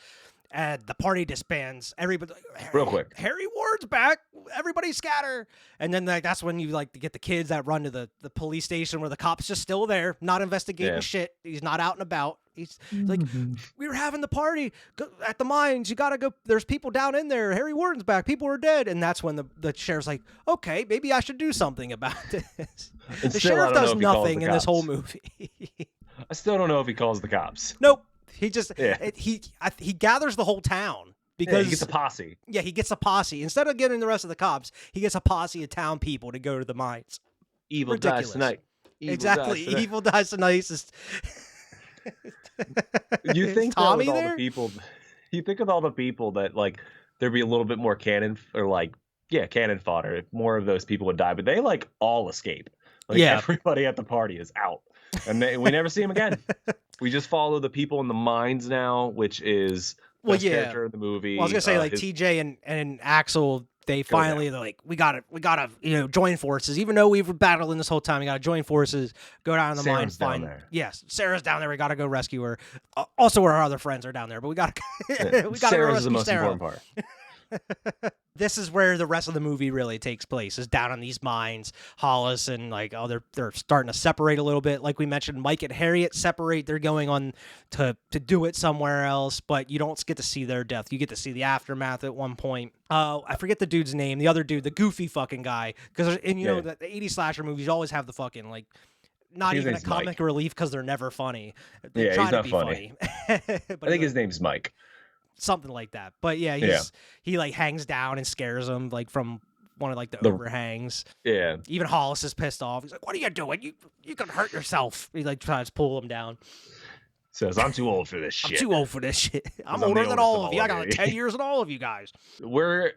and the party disbands. Everybody, real quick, Harry Ward's back. Everybody scatter. And then that's when you like to get the kids that run to the police station, where the cop's just still there, not investigating shit. He's not out and about. He's like, we were having the party at the mines. You gotta go. There's people down in there. Harry Warden's back. People are dead. And that's when the sheriff's like, okay, maybe I should do something about this. The sheriff does nothing in this whole movie. I still don't know if he calls the cops. Nope. He just he gathers the whole town, because he gets a posse. Yeah, he gets a posse. Instead of getting the rest of the cops, he gets a posse of town people to go to the mines. Evil dies tonight. Exactly. Evil dies tonight. You think Tommy with all there? the people? You think with all the people that like there'd be a little bit more cannon fodder. If more of those people would die, but they like all escape. Like everybody at the party is out, and we never see them again. We just follow the people in the mines now, which is best character of the movie. Well, I was gonna say TJ and Axel. They finally they're like, we gotta join forces. Even though we've been battling this whole time, we gotta join forces. Go down in the mine. Down there. Yes, Sarah's down there. We gotta go rescue her. Also, our other friends are down there, but we gotta Sarah's go rescue the most Sarah. important part. This is where the rest of the movie really takes place, is down in these mines. Hollis and they're starting to separate a little bit. Like we mentioned, Mike and Harriet separate. They're going on to do it somewhere else, but you don't get to see their death. You get to see the aftermath at one point. I forget the dude's name. The other dude, the goofy fucking guy. Because the 80s slasher movies always have the fucking not even a comic Mike. Relief, because they're never funny. He's try to not be funny. But I think his name's Mike. Something like that. But he hangs down and scares him from one of the overhangs. Yeah. Even Hollis is pissed off. He's like, "What are you doing? You can hurt yourself." He tries to pull him down. Says, "I'm too old for this shit. I'm too old for this shit. I'm older than all of you. I got 10 years than all of you guys." We're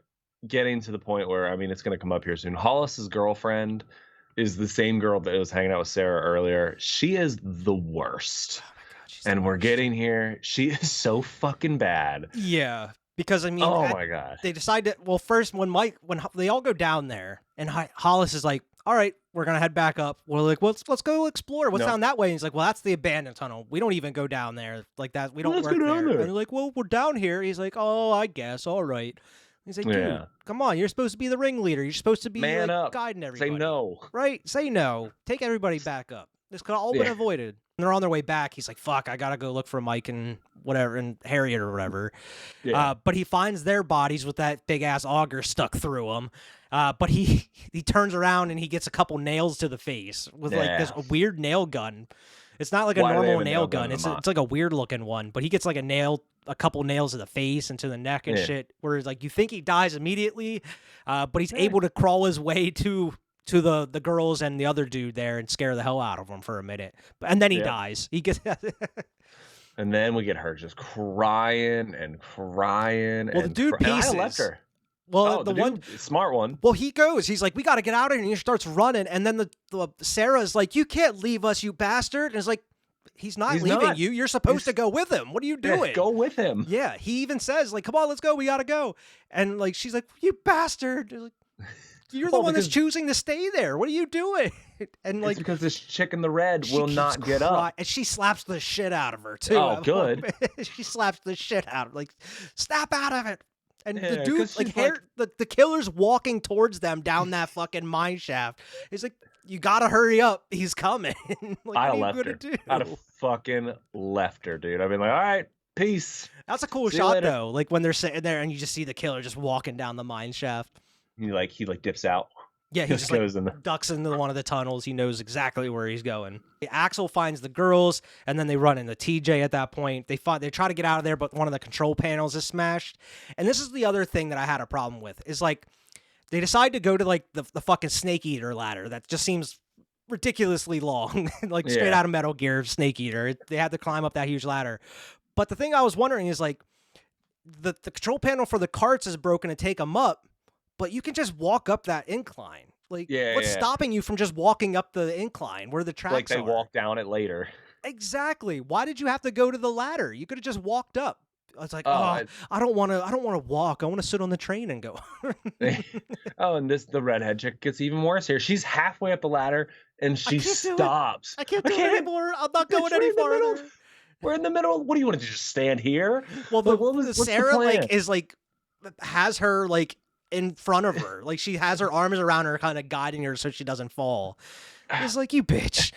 getting to the point where, it's going to come up here soon. Hollis's girlfriend is the same girl that was hanging out with Sarah earlier. She is the worst. And we're getting here. She is so fucking bad. Yeah, because oh my god, they decide to. Well, first when they all go down there, and Hollis is like, "All right, we're gonna head back up." We're like, "Let's go explore. What's down that way?" And he's like, "Well, that's the abandoned tunnel. We don't even go down there like that. We don't work there." And they're like, "Well, we're down here." He's like, "Oh, I guess. All right." He's like, "Dude, come on. You're supposed to be the ringleader. You're supposed to be guiding everybody. Say no. Right? Say no. Take everybody back up. This could all been avoided." And they're on their way back. He's like, "Fuck, I gotta go look for Mike and whatever and Harriet or whatever." Yeah. But he finds their bodies with that big ass auger stuck through them. But he turns around and he gets a couple nails to the face with this weird nail gun. It's not like a normal nail gun. It's like a weird looking one. But he gets like a couple nails to the face and to the neck and shit. Where you think he dies immediately, but he's able to crawl his way to the girls and the other dude there and scare the hell out of them for a minute. And then he dies. He gets and then we get her just crying and crying. Well, the dude pieces. I left her. Well, Oh, the the one, dude, smart one. well, he goes. He's like, "We got to get out of here," and he starts running. And then the Sarah's like, "You can't leave us, you bastard!" And it's like, "He's not He's leaving not. you. You're supposed to go with him. What are you Yeah, doing?" go with him. Yeah, he even says like, "Come on, let's go. We gotta go." And like, she's like, "You bastard! Like, you're the Well, one that's because- choosing to stay there. What are you doing?" And It's like, because this chick in the red she will keeps not get up. and she slaps the shit out of her too. Oh, at one good. point. She slaps the shit out of, like, snap out of it. And the Yeah, dude, 'cause like, she's the killer's walking towards them down that fucking mine shaft. He's like, "You gotta hurry up. He's coming." Like, what I'd are have you left gonna her. do? I'd have fucking left her, dude. I've been like, all right, peace. That's a cool See you shot later. though. Like when they're sitting there and you just see the killer just walking down the mine shaft. He dips out. Yeah, he Just just like goes in the- ducks into one of the tunnels. He knows exactly where he's going. Axel finds the girls, and then they run into TJ at that point. They try to get out of there, but one of the control panels is smashed. And this is the other thing that I had a problem with, is like they decide to go to like the fucking Snake Eater ladder that just seems ridiculously long, like straight Yeah. out of Metal Gear Snake Eater. They had to climb up that huge ladder. But the thing I was wondering is like the control panel for the carts is broken to take them up, but you can just walk up that incline. Like, Yeah, what's yeah. stopping you from just walking up the incline where the tracks Like they are? walk down it later. Exactly. Why did you have to go to the ladder? You could have just walked up. I was like, Oh, I don't want to walk. I want to sit on the train and go. Oh, and the redhead chick gets even worse here. She's halfway up the ladder and she can't do it. stops. I can't do it anymore. I'm not going Bitch, we're any in the middle. farther. We're in the middle. What do you want to do? Just stand here? Well, Like, what's the Sarah plan? like is like has her like in front of her, like she has her arms around her, kind of guiding her so she doesn't fall. It's like, you bitch,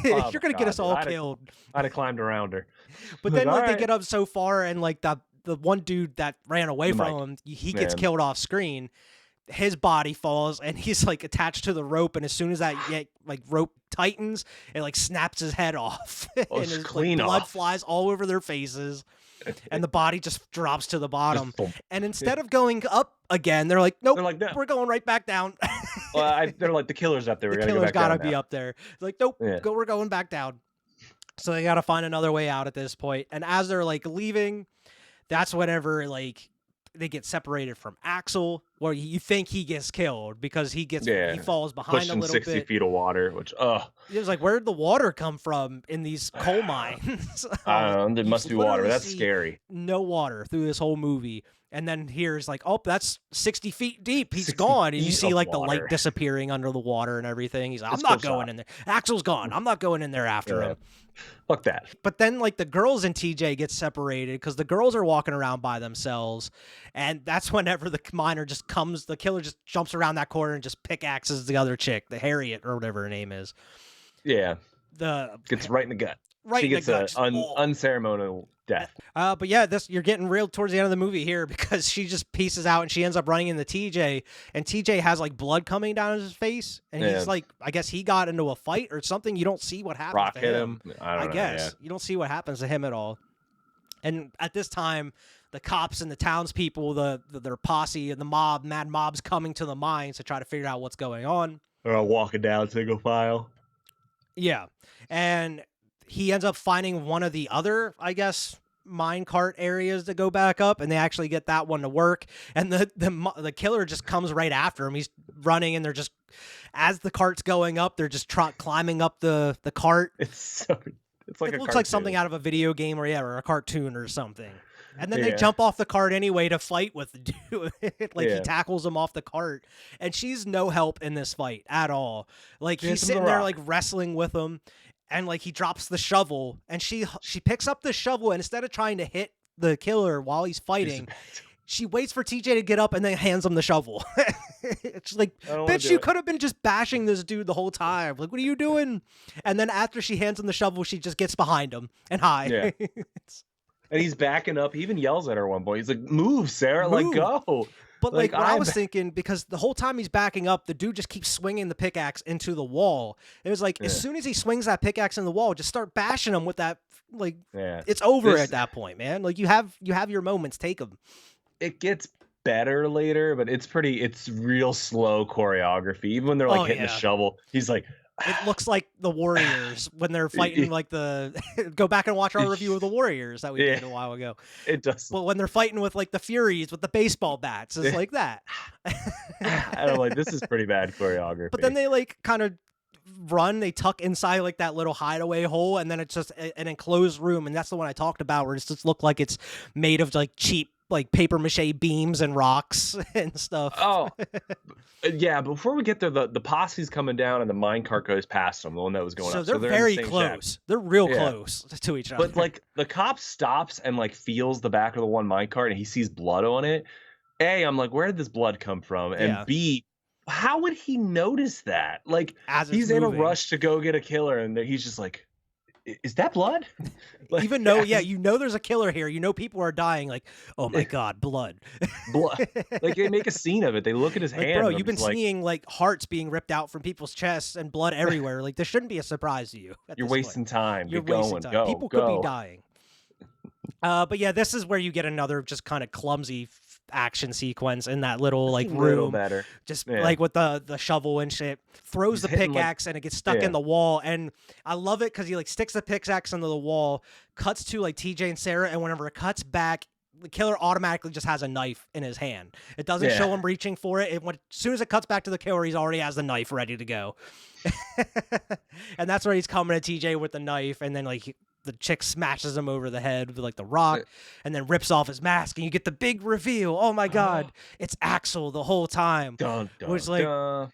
Oh you're gonna my get us God, all dude. killed. I'd have climbed around her. But Like, then like all they right. get up so far, and like the one dude that ran away The from Mike. him, he gets Man. killed off screen. His body falls, and he's like attached to the rope. And as soon as that like rope tightens, it like snaps his head off, Oh, and it's his clean blood off. flies all over their faces, and the body just drops to the bottom. thump. And instead of going up again, they're like, "Nope, They're like, no. we're going right back down." They're like, the killer's up there. We The gotta go killer's back down gotta be now. up there. It's like, nope, Yeah. we're going back down. So they gotta find another way out at this point. And as they're like leaving, that's whenever like they get separated from Axel, where you think he gets killed because he falls behind Pushing a little 60 bit. feet of water, which, It was like, where'd the water come from in these coal mines? I don't know. There You must be water. literally That's see scary. No water through this whole movie. And then here's like, oh, that's 60 feet deep. He's 60 gone. And you feet see of like the light water. disappearing under the water and everything. He's like, I'm It's not cool going shot. in there. Axel's gone. I'm not going in there after Yeah. him. Fuck that. But then like the girls and TJ get separated because the girls are walking around by themselves. And that's whenever the miner just comes, the killer just jumps around that corner and just pickaxes the other chick, the Harriet or whatever her name is. Yeah. The Gets right in the gut. right She in the gets gut, an just, oh. unceremonial death. But yeah, you're getting real towards the end of the movie here because she just pieces out and she ends up running into TJ, and TJ has like blood coming down his face, and Yeah. he's like, I guess he got into a fight or something. You don't see what happens Rock to hit him. him. I don't know. guess you don't see what happens to him at all. And at this time, the cops and the townspeople, their posse and the mad mob's coming to the mines to try to figure out what's going on. They're all walking down single file. Yeah, and he ends up finding one of the other, I guess, mine cart areas to go back up, and they actually get that one to work. And the killer just comes right after him. He's running, and they're just, as the cart's going up, they're just climbing up the cart. It's like It looks like something out of a video game or a cartoon or something. And then they Yeah. jump off the cart anyway to fight with the dude. Like he Yeah. tackles him off the cart, and she's no help in this fight at all. Like She he's hits him sitting with a there rock. like wrestling with him, and like he drops the shovel, and she picks up the shovel, and instead of trying to hit the killer while he's fighting, she waits for TJ to get up and then hands him the shovel. It's like, I don't wanna bitch, do you it. could have been just bashing this dude the whole time. Like, what are you doing? And then after she hands him the shovel, she just gets behind him and hi. Yeah. And he's backing up. He even yells at her one point. He's like, "Move, Sarah! Move." Like, go!" But like what I I'm was thinking, because the whole time he's backing up, the dude just keeps swinging the pickaxe into the wall. It was like, as Yeah. soon as he swings that pickaxe in the wall, just start bashing him with that. Like, Yeah. it's over This- at that point, man. Like you have your moments, take them. It gets better later, but it's real slow choreography. Even when they're like Oh, hitting the yeah. shovel, he's like, It looks like the Warriors when they're fighting like the go back and watch our review of the Warriors that we did a while ago. It does. But when they're fighting with like the Furies with the baseball bats, it's like that. And I'm like, this is pretty bad choreography. But then they like kind of they tuck inside like that little hideaway hole, and then it's just an enclosed room, and that's the one I talked about where it just looked like it's made of like cheap like paper mache beams and rocks and stuff. Oh, yeah. Before we get there, the posse's coming down and the minecart goes past them, the one that was going up. So they're very close. Shack. They're real close to each other. But like the cop stops and like feels the back of the one minecart and he sees blood on it. A, I'm like, where did this blood come from? And B, how would he notice that? Like, he's in a rush to go get a killer, and he's just like, is that blood? Like, even though, you know there's a killer here. You know people are dying. Like, oh my God, blood. Blood. Like, they make a scene of it. They look at his hand. Bro, you've been seeing like hearts being ripped out from people's chests and blood everywhere. Like, this shouldn't be a surprise to you. You're wasting time. You're wasting time. Go, people go. could be dying. But yeah, this is where you get another just kind of clumsy action sequence in that little like room. Little better. Just like with the shovel and shit. Throws the pickaxe and it gets stuck in the wall. And I love it because he like sticks the pickaxe into the wall, cuts to like TJ and Sarah, and whenever it cuts back, the killer automatically just has a knife in his hand. It doesn't show him reaching for it. As soon as it cuts back to the killer, he's already has the knife ready to go. And that's where he's coming to TJ with the knife, and then like the chick smashes him over the head with like the rock, and then rips off his mask, and you get the big reveal. Oh my God, it's Axel the whole time. Dun, dun, which like dun.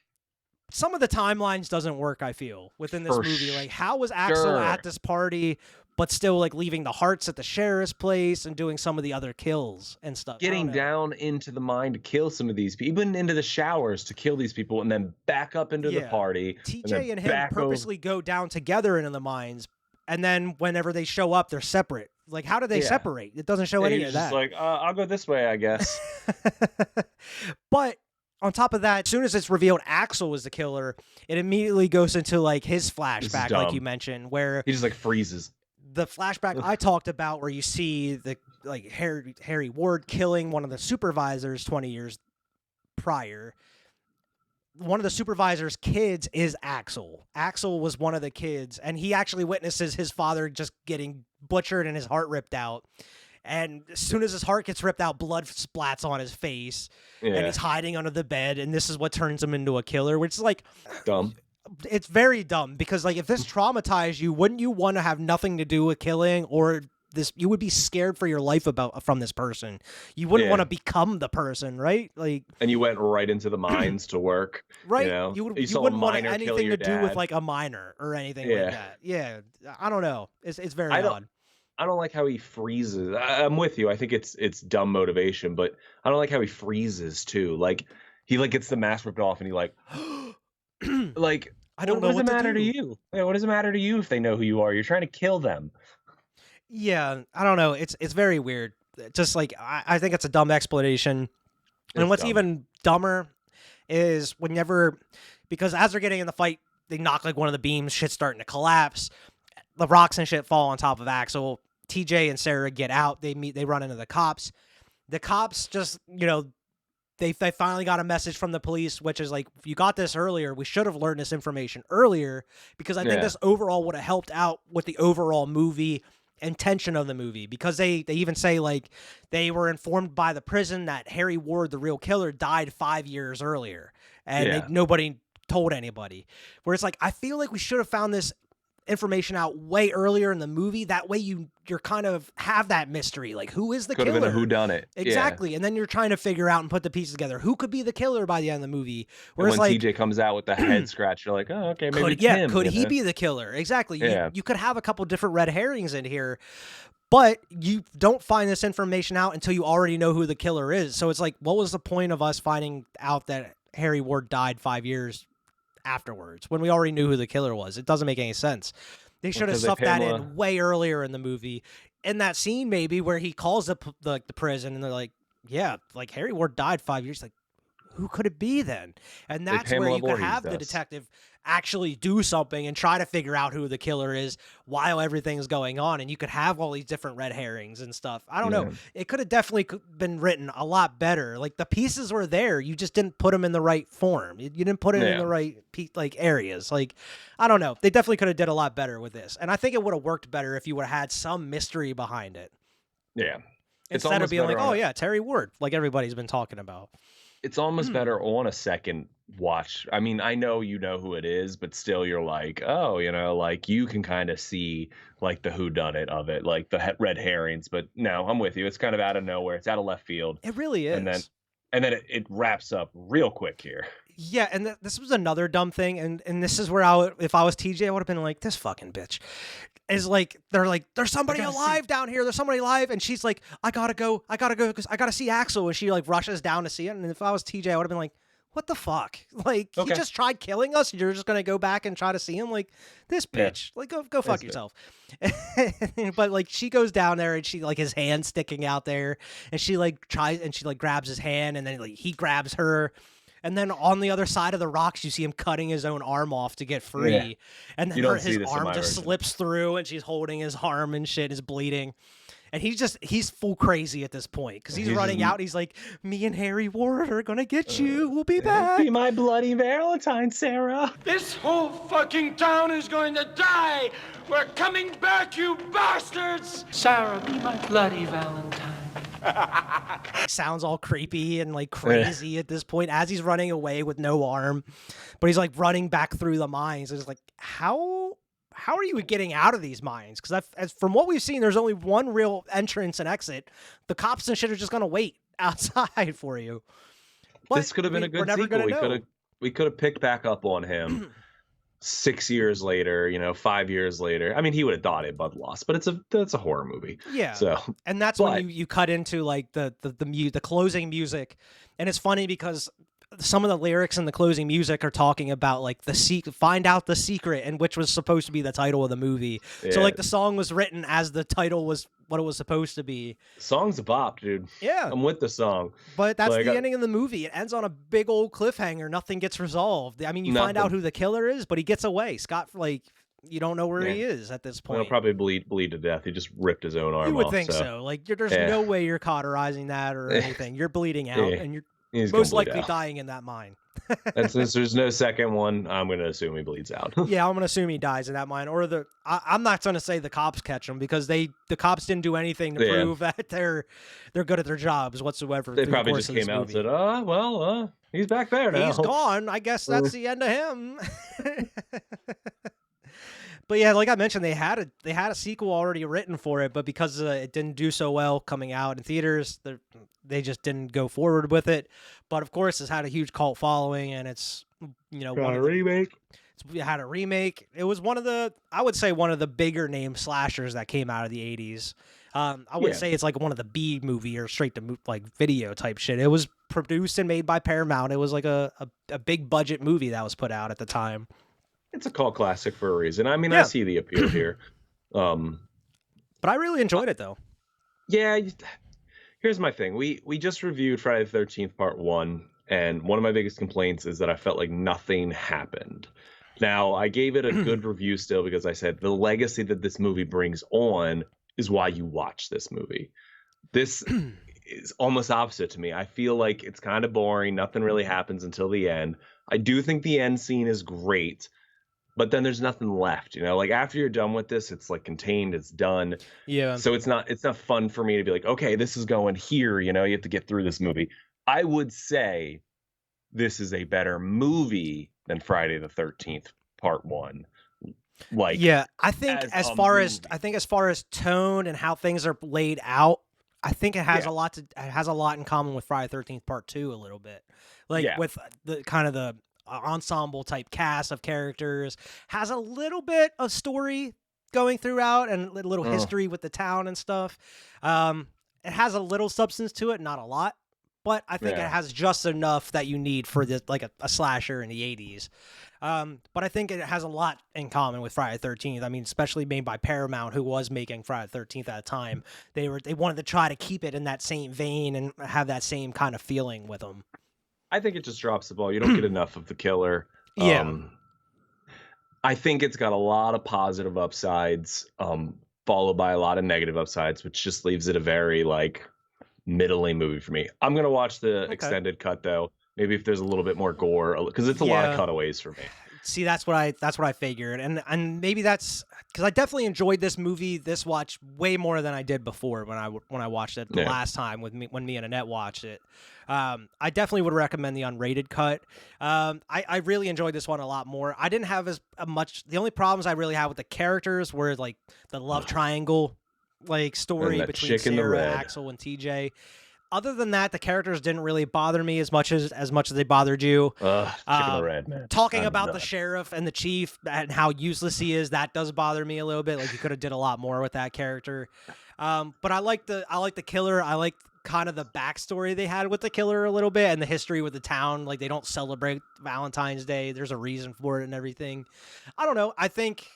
Some of the timelines doesn't work, I feel, within this movie. Like, how was Axel at this party, but still like leaving the hearts at the sheriff's place and doing some of the other kills and stuff? Getting down into the mine to kill some of these people, even into the showers to kill these people, and then back up into the party. TJ and him purposely go down together into the mines, and then whenever they show up, they're separate. Like, how do they separate? It doesn't show any of that. Just like, I'll go this way, I guess. But on top of that, as soon as it's revealed Axel was the killer, it immediately goes into like his flashback, like you mentioned, where he just like freezes. The flashback I talked about, where you see the like Harry Ward killing one of the supervisors 20 years prior. One of the supervisor's kids is Axel. Axel was one of the kids, and he actually witnesses his father just getting butchered and his heart ripped out. And as soon as his heart gets ripped out, blood splats on his face, and he's hiding under the bed, and this is what turns him into a killer, which is like dumb. It's very dumb, because like if this traumatized you, wouldn't you want to have nothing to do with killing, or this? You would be scared for your life from this person. You wouldn't want to become the person, right? Like, and you went right into the mines to work, right? You know? You wouldn't want anything to do with like a miner or anything like that. Yeah, I don't know. It's very odd. I don't like how he freezes. I'm with you. I think it's dumb motivation, but I don't like how he freezes too. Like, he like gets the mask ripped off and he like like, I don't know what does it matter to you? Yeah, what does it matter to you if they know who you are? You're trying to kill them. Yeah, I don't know. It's very weird. Just like I think it's a dumb explanation. And what's even dumber is because as they're getting in the fight, they knock like one of the beams, shit's starting to collapse. The rocks and shit fall on top of Axel. TJ and Sarah get out. They run into the cops. The cops just, they finally got a message from the police, which is like, if you got this earlier, we should have learned this information earlier, because I think this overall would have helped out with the overall movie intention of the movie, because they even say like they were informed by the prison that Harry Ward, the real killer, died 5 years earlier, and nobody told anybody. Where it's like, I feel like we should have found this information out way earlier in the movie. That way you're kind of have that mystery, like, who is the killer? Could have been a whodunit. Exactly. And then you're trying to figure out and put the pieces together. Who could be the killer by the end of the movie? Whereas when TJ comes out with the head scratch, you're like, oh, okay, maybe it's him. Could he be the killer? Exactly. You could have a couple different red herrings in here, but you don't find this information out until you already know who the killer is. So it's like, what was the point of us finding out that Harry Ward died 5 years afterwards when we already knew who the killer was? It doesn't make any sense. They should have stuffed that in way earlier in the movie, in that scene maybe where he calls the prison and they're like, yeah, like Harry Ward died 5 years. Like, who could it be then? And Like that's where Pamela you could Voorhees have the does. detective actually do something and try to figure out who the killer is while everything's going on, and you could have all these different red herrings and stuff. I don't know. Yeah. It could have definitely been written a lot better. Like, the pieces were there, you just didn't put them in the right form. You didn't put it in the right like areas. Like, I don't know. They definitely could have did a lot better with this, and I think it would have worked better if you would have had some mystery behind it. Yeah. Instead of being like, oh yeah, Terry Ward, like everybody's been talking about. It's almost better on a second watch. I mean, I know you know who it is, but still you're like, oh, like you can kind of see like the whodunit of it, like the red herrings. But no, I'm with you. It's kind of out of nowhere. It's out of left field. It really is. And then it wraps up real quick here. Yeah, and this was another dumb thing, and this is where if I was TJ, I would have been like, this fucking bitch. Is like, there's somebody alive down here. There's somebody alive, and she's like, I gotta go because I gotta see Axel, and she like rushes down to see it. And if I was TJ, I would have been like, what the fuck? Like, he just tried killing us, and you're just gonna go back and try to see him? Like, this bitch. Yeah. Like, go fuck yourself. But like, she goes down there, and she like, his hand sticking out there, and she like tries, and she like grabs his hand, and then like he grabs her. And then on the other side of the rocks, you see him cutting his own arm off to get free. Yeah. And then his arm just slips through, and she's holding his arm and shit is bleeding. And he's full crazy at this point because he's running out. And he's like, me and Harry Warden are going to get you. We'll be back. Be my bloody Valentine, Sarah. This whole fucking town is going to die. We're coming back, you bastards. Sarah, be my bloody Valentine. Sounds all creepy and like crazy at this point as he's running away with no arm, but he's like running back through the mines. It's like, how are you getting out of these mines? Because as from what we've seen, there's only one real entrance and exit. The cops and shit are just gonna wait outside for you. But this could have been a good sequel. We could have picked back up on him 6 years later, 5 years later. I mean, he would have died at blood loss, but it's a horror movie. Yeah. So, and that's when you cut into like the closing music, and it's funny because some of the lyrics in the closing music are talking about like find out the secret, and which was supposed to be the title of the movie. Yeah. So like the song was written as the title was what it was supposed to be. The song's a bop, dude. Yeah. I'm with the song. But that's the ending of the movie. It ends on a big old cliffhanger. Nothing gets resolved. I mean, you find out who the killer is, but he gets away. Scott, like, you don't know where he is at this point. He'll probably bleed to death. He just ripped his own arm off. You would think so. Like, there's no way you're cauterizing that or anything. You're bleeding out, and you're most likely dying in that mine. And since there's no second one, I'm going to assume he bleeds out. Yeah, I'm going to assume he dies in that mine. Or I'm not going to say the cops catch him because the cops didn't do anything to prove that they're good at their jobs whatsoever. They probably just came out and said, he's back there now. He's gone. I guess that's the end of him. But yeah, like I mentioned, they had a sequel already written for it, but because it didn't do so well coming out in theaters, they just didn't go forward with it. But of course, it's had a huge cult following, and it's remake. It had a remake. It was one of the bigger name slashers that came out of the 80s. I wouldn't say it's like one of the B movie or straight to like video type shit. It was produced and made by Paramount. It was like a big budget movie that was put out at the time. It's a cult classic for a reason. I mean, I see the appeal here. But I really enjoyed it, though. Yeah. Here's my thing. We just reviewed Friday the 13th Part 1, and one of my biggest complaints is that I felt like nothing happened. Now, I gave it a good review still because I said the legacy that this movie brings on is why you watch this movie. This is almost opposite to me. I feel like it's kind of boring. Nothing really happens until the end. I do think the end scene is great. But then there's nothing left, like after you're done with this, it's like contained, it's done. Yeah. So it's not fun for me to be like, okay, this is going here, you have to get through this movie. I would say this is a better movie than Friday the 13th Part 1. Like, yeah, I think as far as tone and how things are laid out, I think it has a lot in common with Friday the 13th Part 2 a little bit. Like with the kind of the ensemble type cast of characters, has a little bit of story going throughout and a little history with the town and stuff. It has a little substance to it, not a lot, but I think it has just enough that you need for this, like a slasher in the 80s. But I think it has a lot in common with Friday the 13th. I mean, especially made by Paramount, who was making Friday the 13th at the time. They wanted to try to keep it in that same vein and have that same kind of feeling with them. I think it just drops the ball. You don't get enough of the killer. Yeah. I think it's got a lot of positive upsides, followed by a lot of negative upsides, which just leaves it a very like middling movie for me. I'm gonna watch the extended cut though. Maybe if there's a little bit more gore, because it's a lot of cutaways for me. See, that's what I figured, and maybe that's because I definitely enjoyed this movie, this watch way more than I did before when I watched it the last time when me and Annette watched it. I definitely would recommend the unrated cut. I really enjoyed this one a lot more. I didn't have as much. The only problems I really had with the characters were like the love triangle like story between Sarah, Axel, and TJ. Other than that, the characters didn't really bother me as much as they bothered you. Chicken the Red, man. Talking about the sheriff and the chief and how useless he is, that does bother me a little bit. Like you could have did a lot more with that character. But I like the killer. I like kind of the backstory they had with the killer a little bit and the history with the town. Like they don't celebrate Valentine's Day. There's a reason for it and everything. I don't know. I think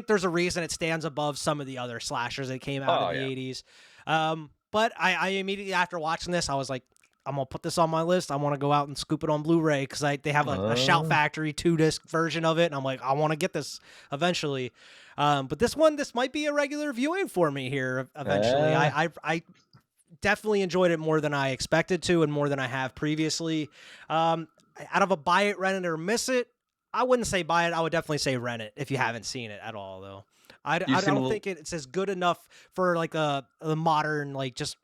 there's a reason it stands above some of the other slashers that came out in the 80s. But I immediately after watching this, I was like, I'm going to put this on my list. I want to go out and scoop it on Blu-ray because they have a Shout Factory 2-disc version of it. And I'm like, I want to get this eventually. But this might be a regular viewing for me here eventually. I definitely enjoyed it more than I expected to and more than I have previously. Out of a buy it, rent it, or miss it, I wouldn't say buy it. I would definitely say rent it if you haven't seen it at all, though. I don't think it's as good enough for like a modern, like just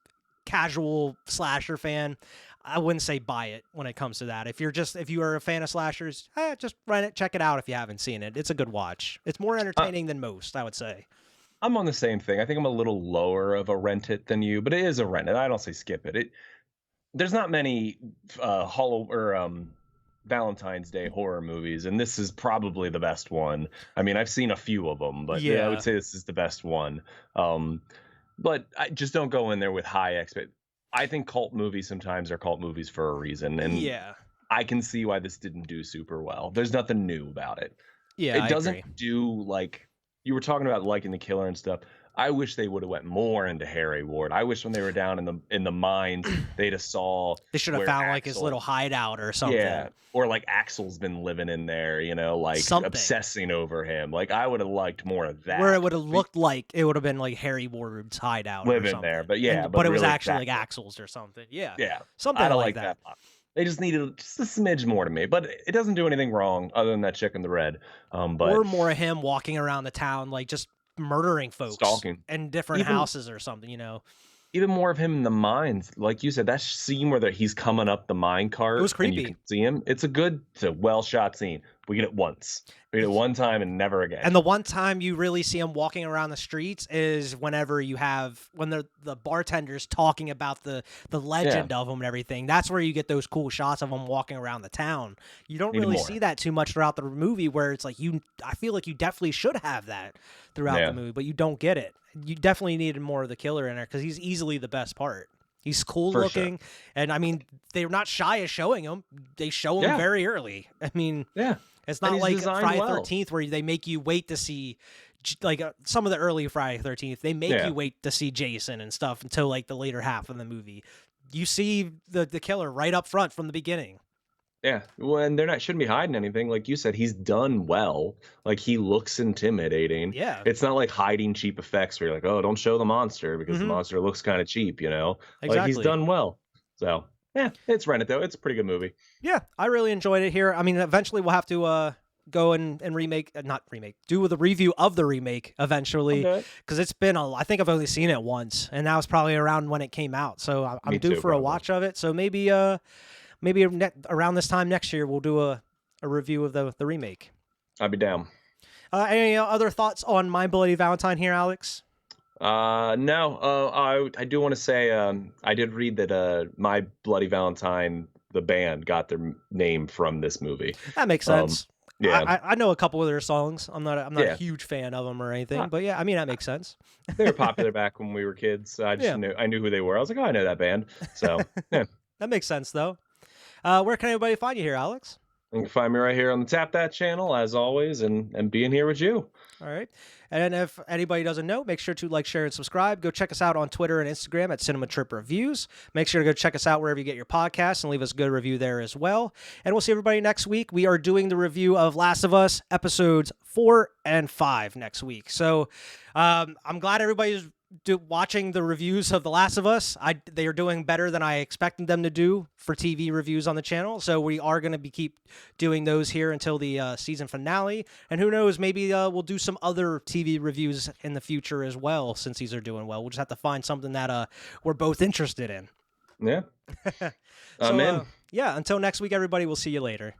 casual slasher fan. I wouldn't say buy it when it comes to that. If you are a fan of slashers, just rent it, check it out if you haven't seen it. It's a good watch. It's more entertaining than most, I would say. I'm on the same thing. I think I'm a little lower of a rent it than you, but it is a rent it. I don't say skip it. There's not many Valentine's Day horror movies, and this is probably the best one. I mean, I've seen a few of them, but I would say this is the best one. But I just don't go in there with high expectations. I think cult movies sometimes are cult movies for a reason, and I can see why this didn't do super well. There's nothing new about it. Yeah, it doesn't do like you were talking about liking the killer and stuff. I wish they would have went more into Harry Ward. I wish when they were down in the mines, they'd have saw. They should have found like his little hideout or something. Yeah, or like Axel's been living in there, like something. Obsessing over him. Like I would have liked more of that. Where it would have looked like it would have been like Harry Ward's hideout, living there. But but it was actually like Axel's or something. Yeah, something I don't like that. They just needed just a smidge more to me, but it doesn't do anything wrong other than that chicken the red. But or more of him walking around the town, like just murdering folks, stalking in different houses or something, Even more of him in the mines, like you said, that scene where he's coming up the mine cart. It was creepy. And you can see him. It's a well shot scene. We get it once. We get it one time and never again. And the one time you really see him walking around the streets is when the bartender's talking about the legend of him and everything. That's where you get those cool shots of him walking around the town. You don't really see that too much throughout the movie, where it's like I feel like you definitely should have that throughout the movie, but you don't get it. You definitely needed more of the killer in there because he's easily the best part. He's cool looking, and I mean they're not shy of showing him. They show him very early. I mean, it's not like Friday the 13th where they make you wait to see, like some of the early Friday the 13th. They make you wait to see Jason and stuff until like the later half of the movie. You see the killer right up front from the beginning. Yeah, well, and shouldn't be hiding anything. Like you said, he's done well. Like he looks intimidating. Yeah, it's not like hiding cheap effects where you're like, oh, don't show the monster because the monster looks kind of cheap. Exactly. Like he's done well. So it's rented though. It's a pretty good movie. Yeah, I really enjoyed it here. I mean, eventually we'll have to go and do the review of the remake eventually, because it's been I think I've only seen it once, and that was probably around when it came out. So I'm due for a watch of it. So maybe around this time next year, we'll do a review of the remake. I'd be down. Any other thoughts on My Bloody Valentine here, Alex? No. I do want to say I did read that My Bloody Valentine, the band, got their name from this movie. That makes sense. Yeah, I know a couple of their songs. I'm not a huge fan of them or anything, but I mean that makes sense. They were popular back when we were kids. I knew who they were. I was like, oh, I know that band. So yeah, that makes sense though. Where can everybody find you here, Alex? You can find me right here on the Tap That channel, as always, and being here with you. All right. And if anybody doesn't know, make sure to like, share, and subscribe. Go check us out on Twitter and Instagram at Cinema Trip Reviews. Make sure to go check us out wherever you get your podcasts and leave us a good review there as well. And we'll see everybody next week. We are doing the review of Last of Us episodes 4 and 5 next week. So I'm glad everybody's watching the reviews of The Last of Us. They are doing better than I expected them to do for TV reviews on the channel. So we are going to keep doing those here until the season finale. And who knows, maybe we'll do some other TV reviews in the future as well, since these are doing well. We'll just have to find something that we're both interested in. Yeah. So, I'm in. Yeah, until next week, everybody. We'll see you later.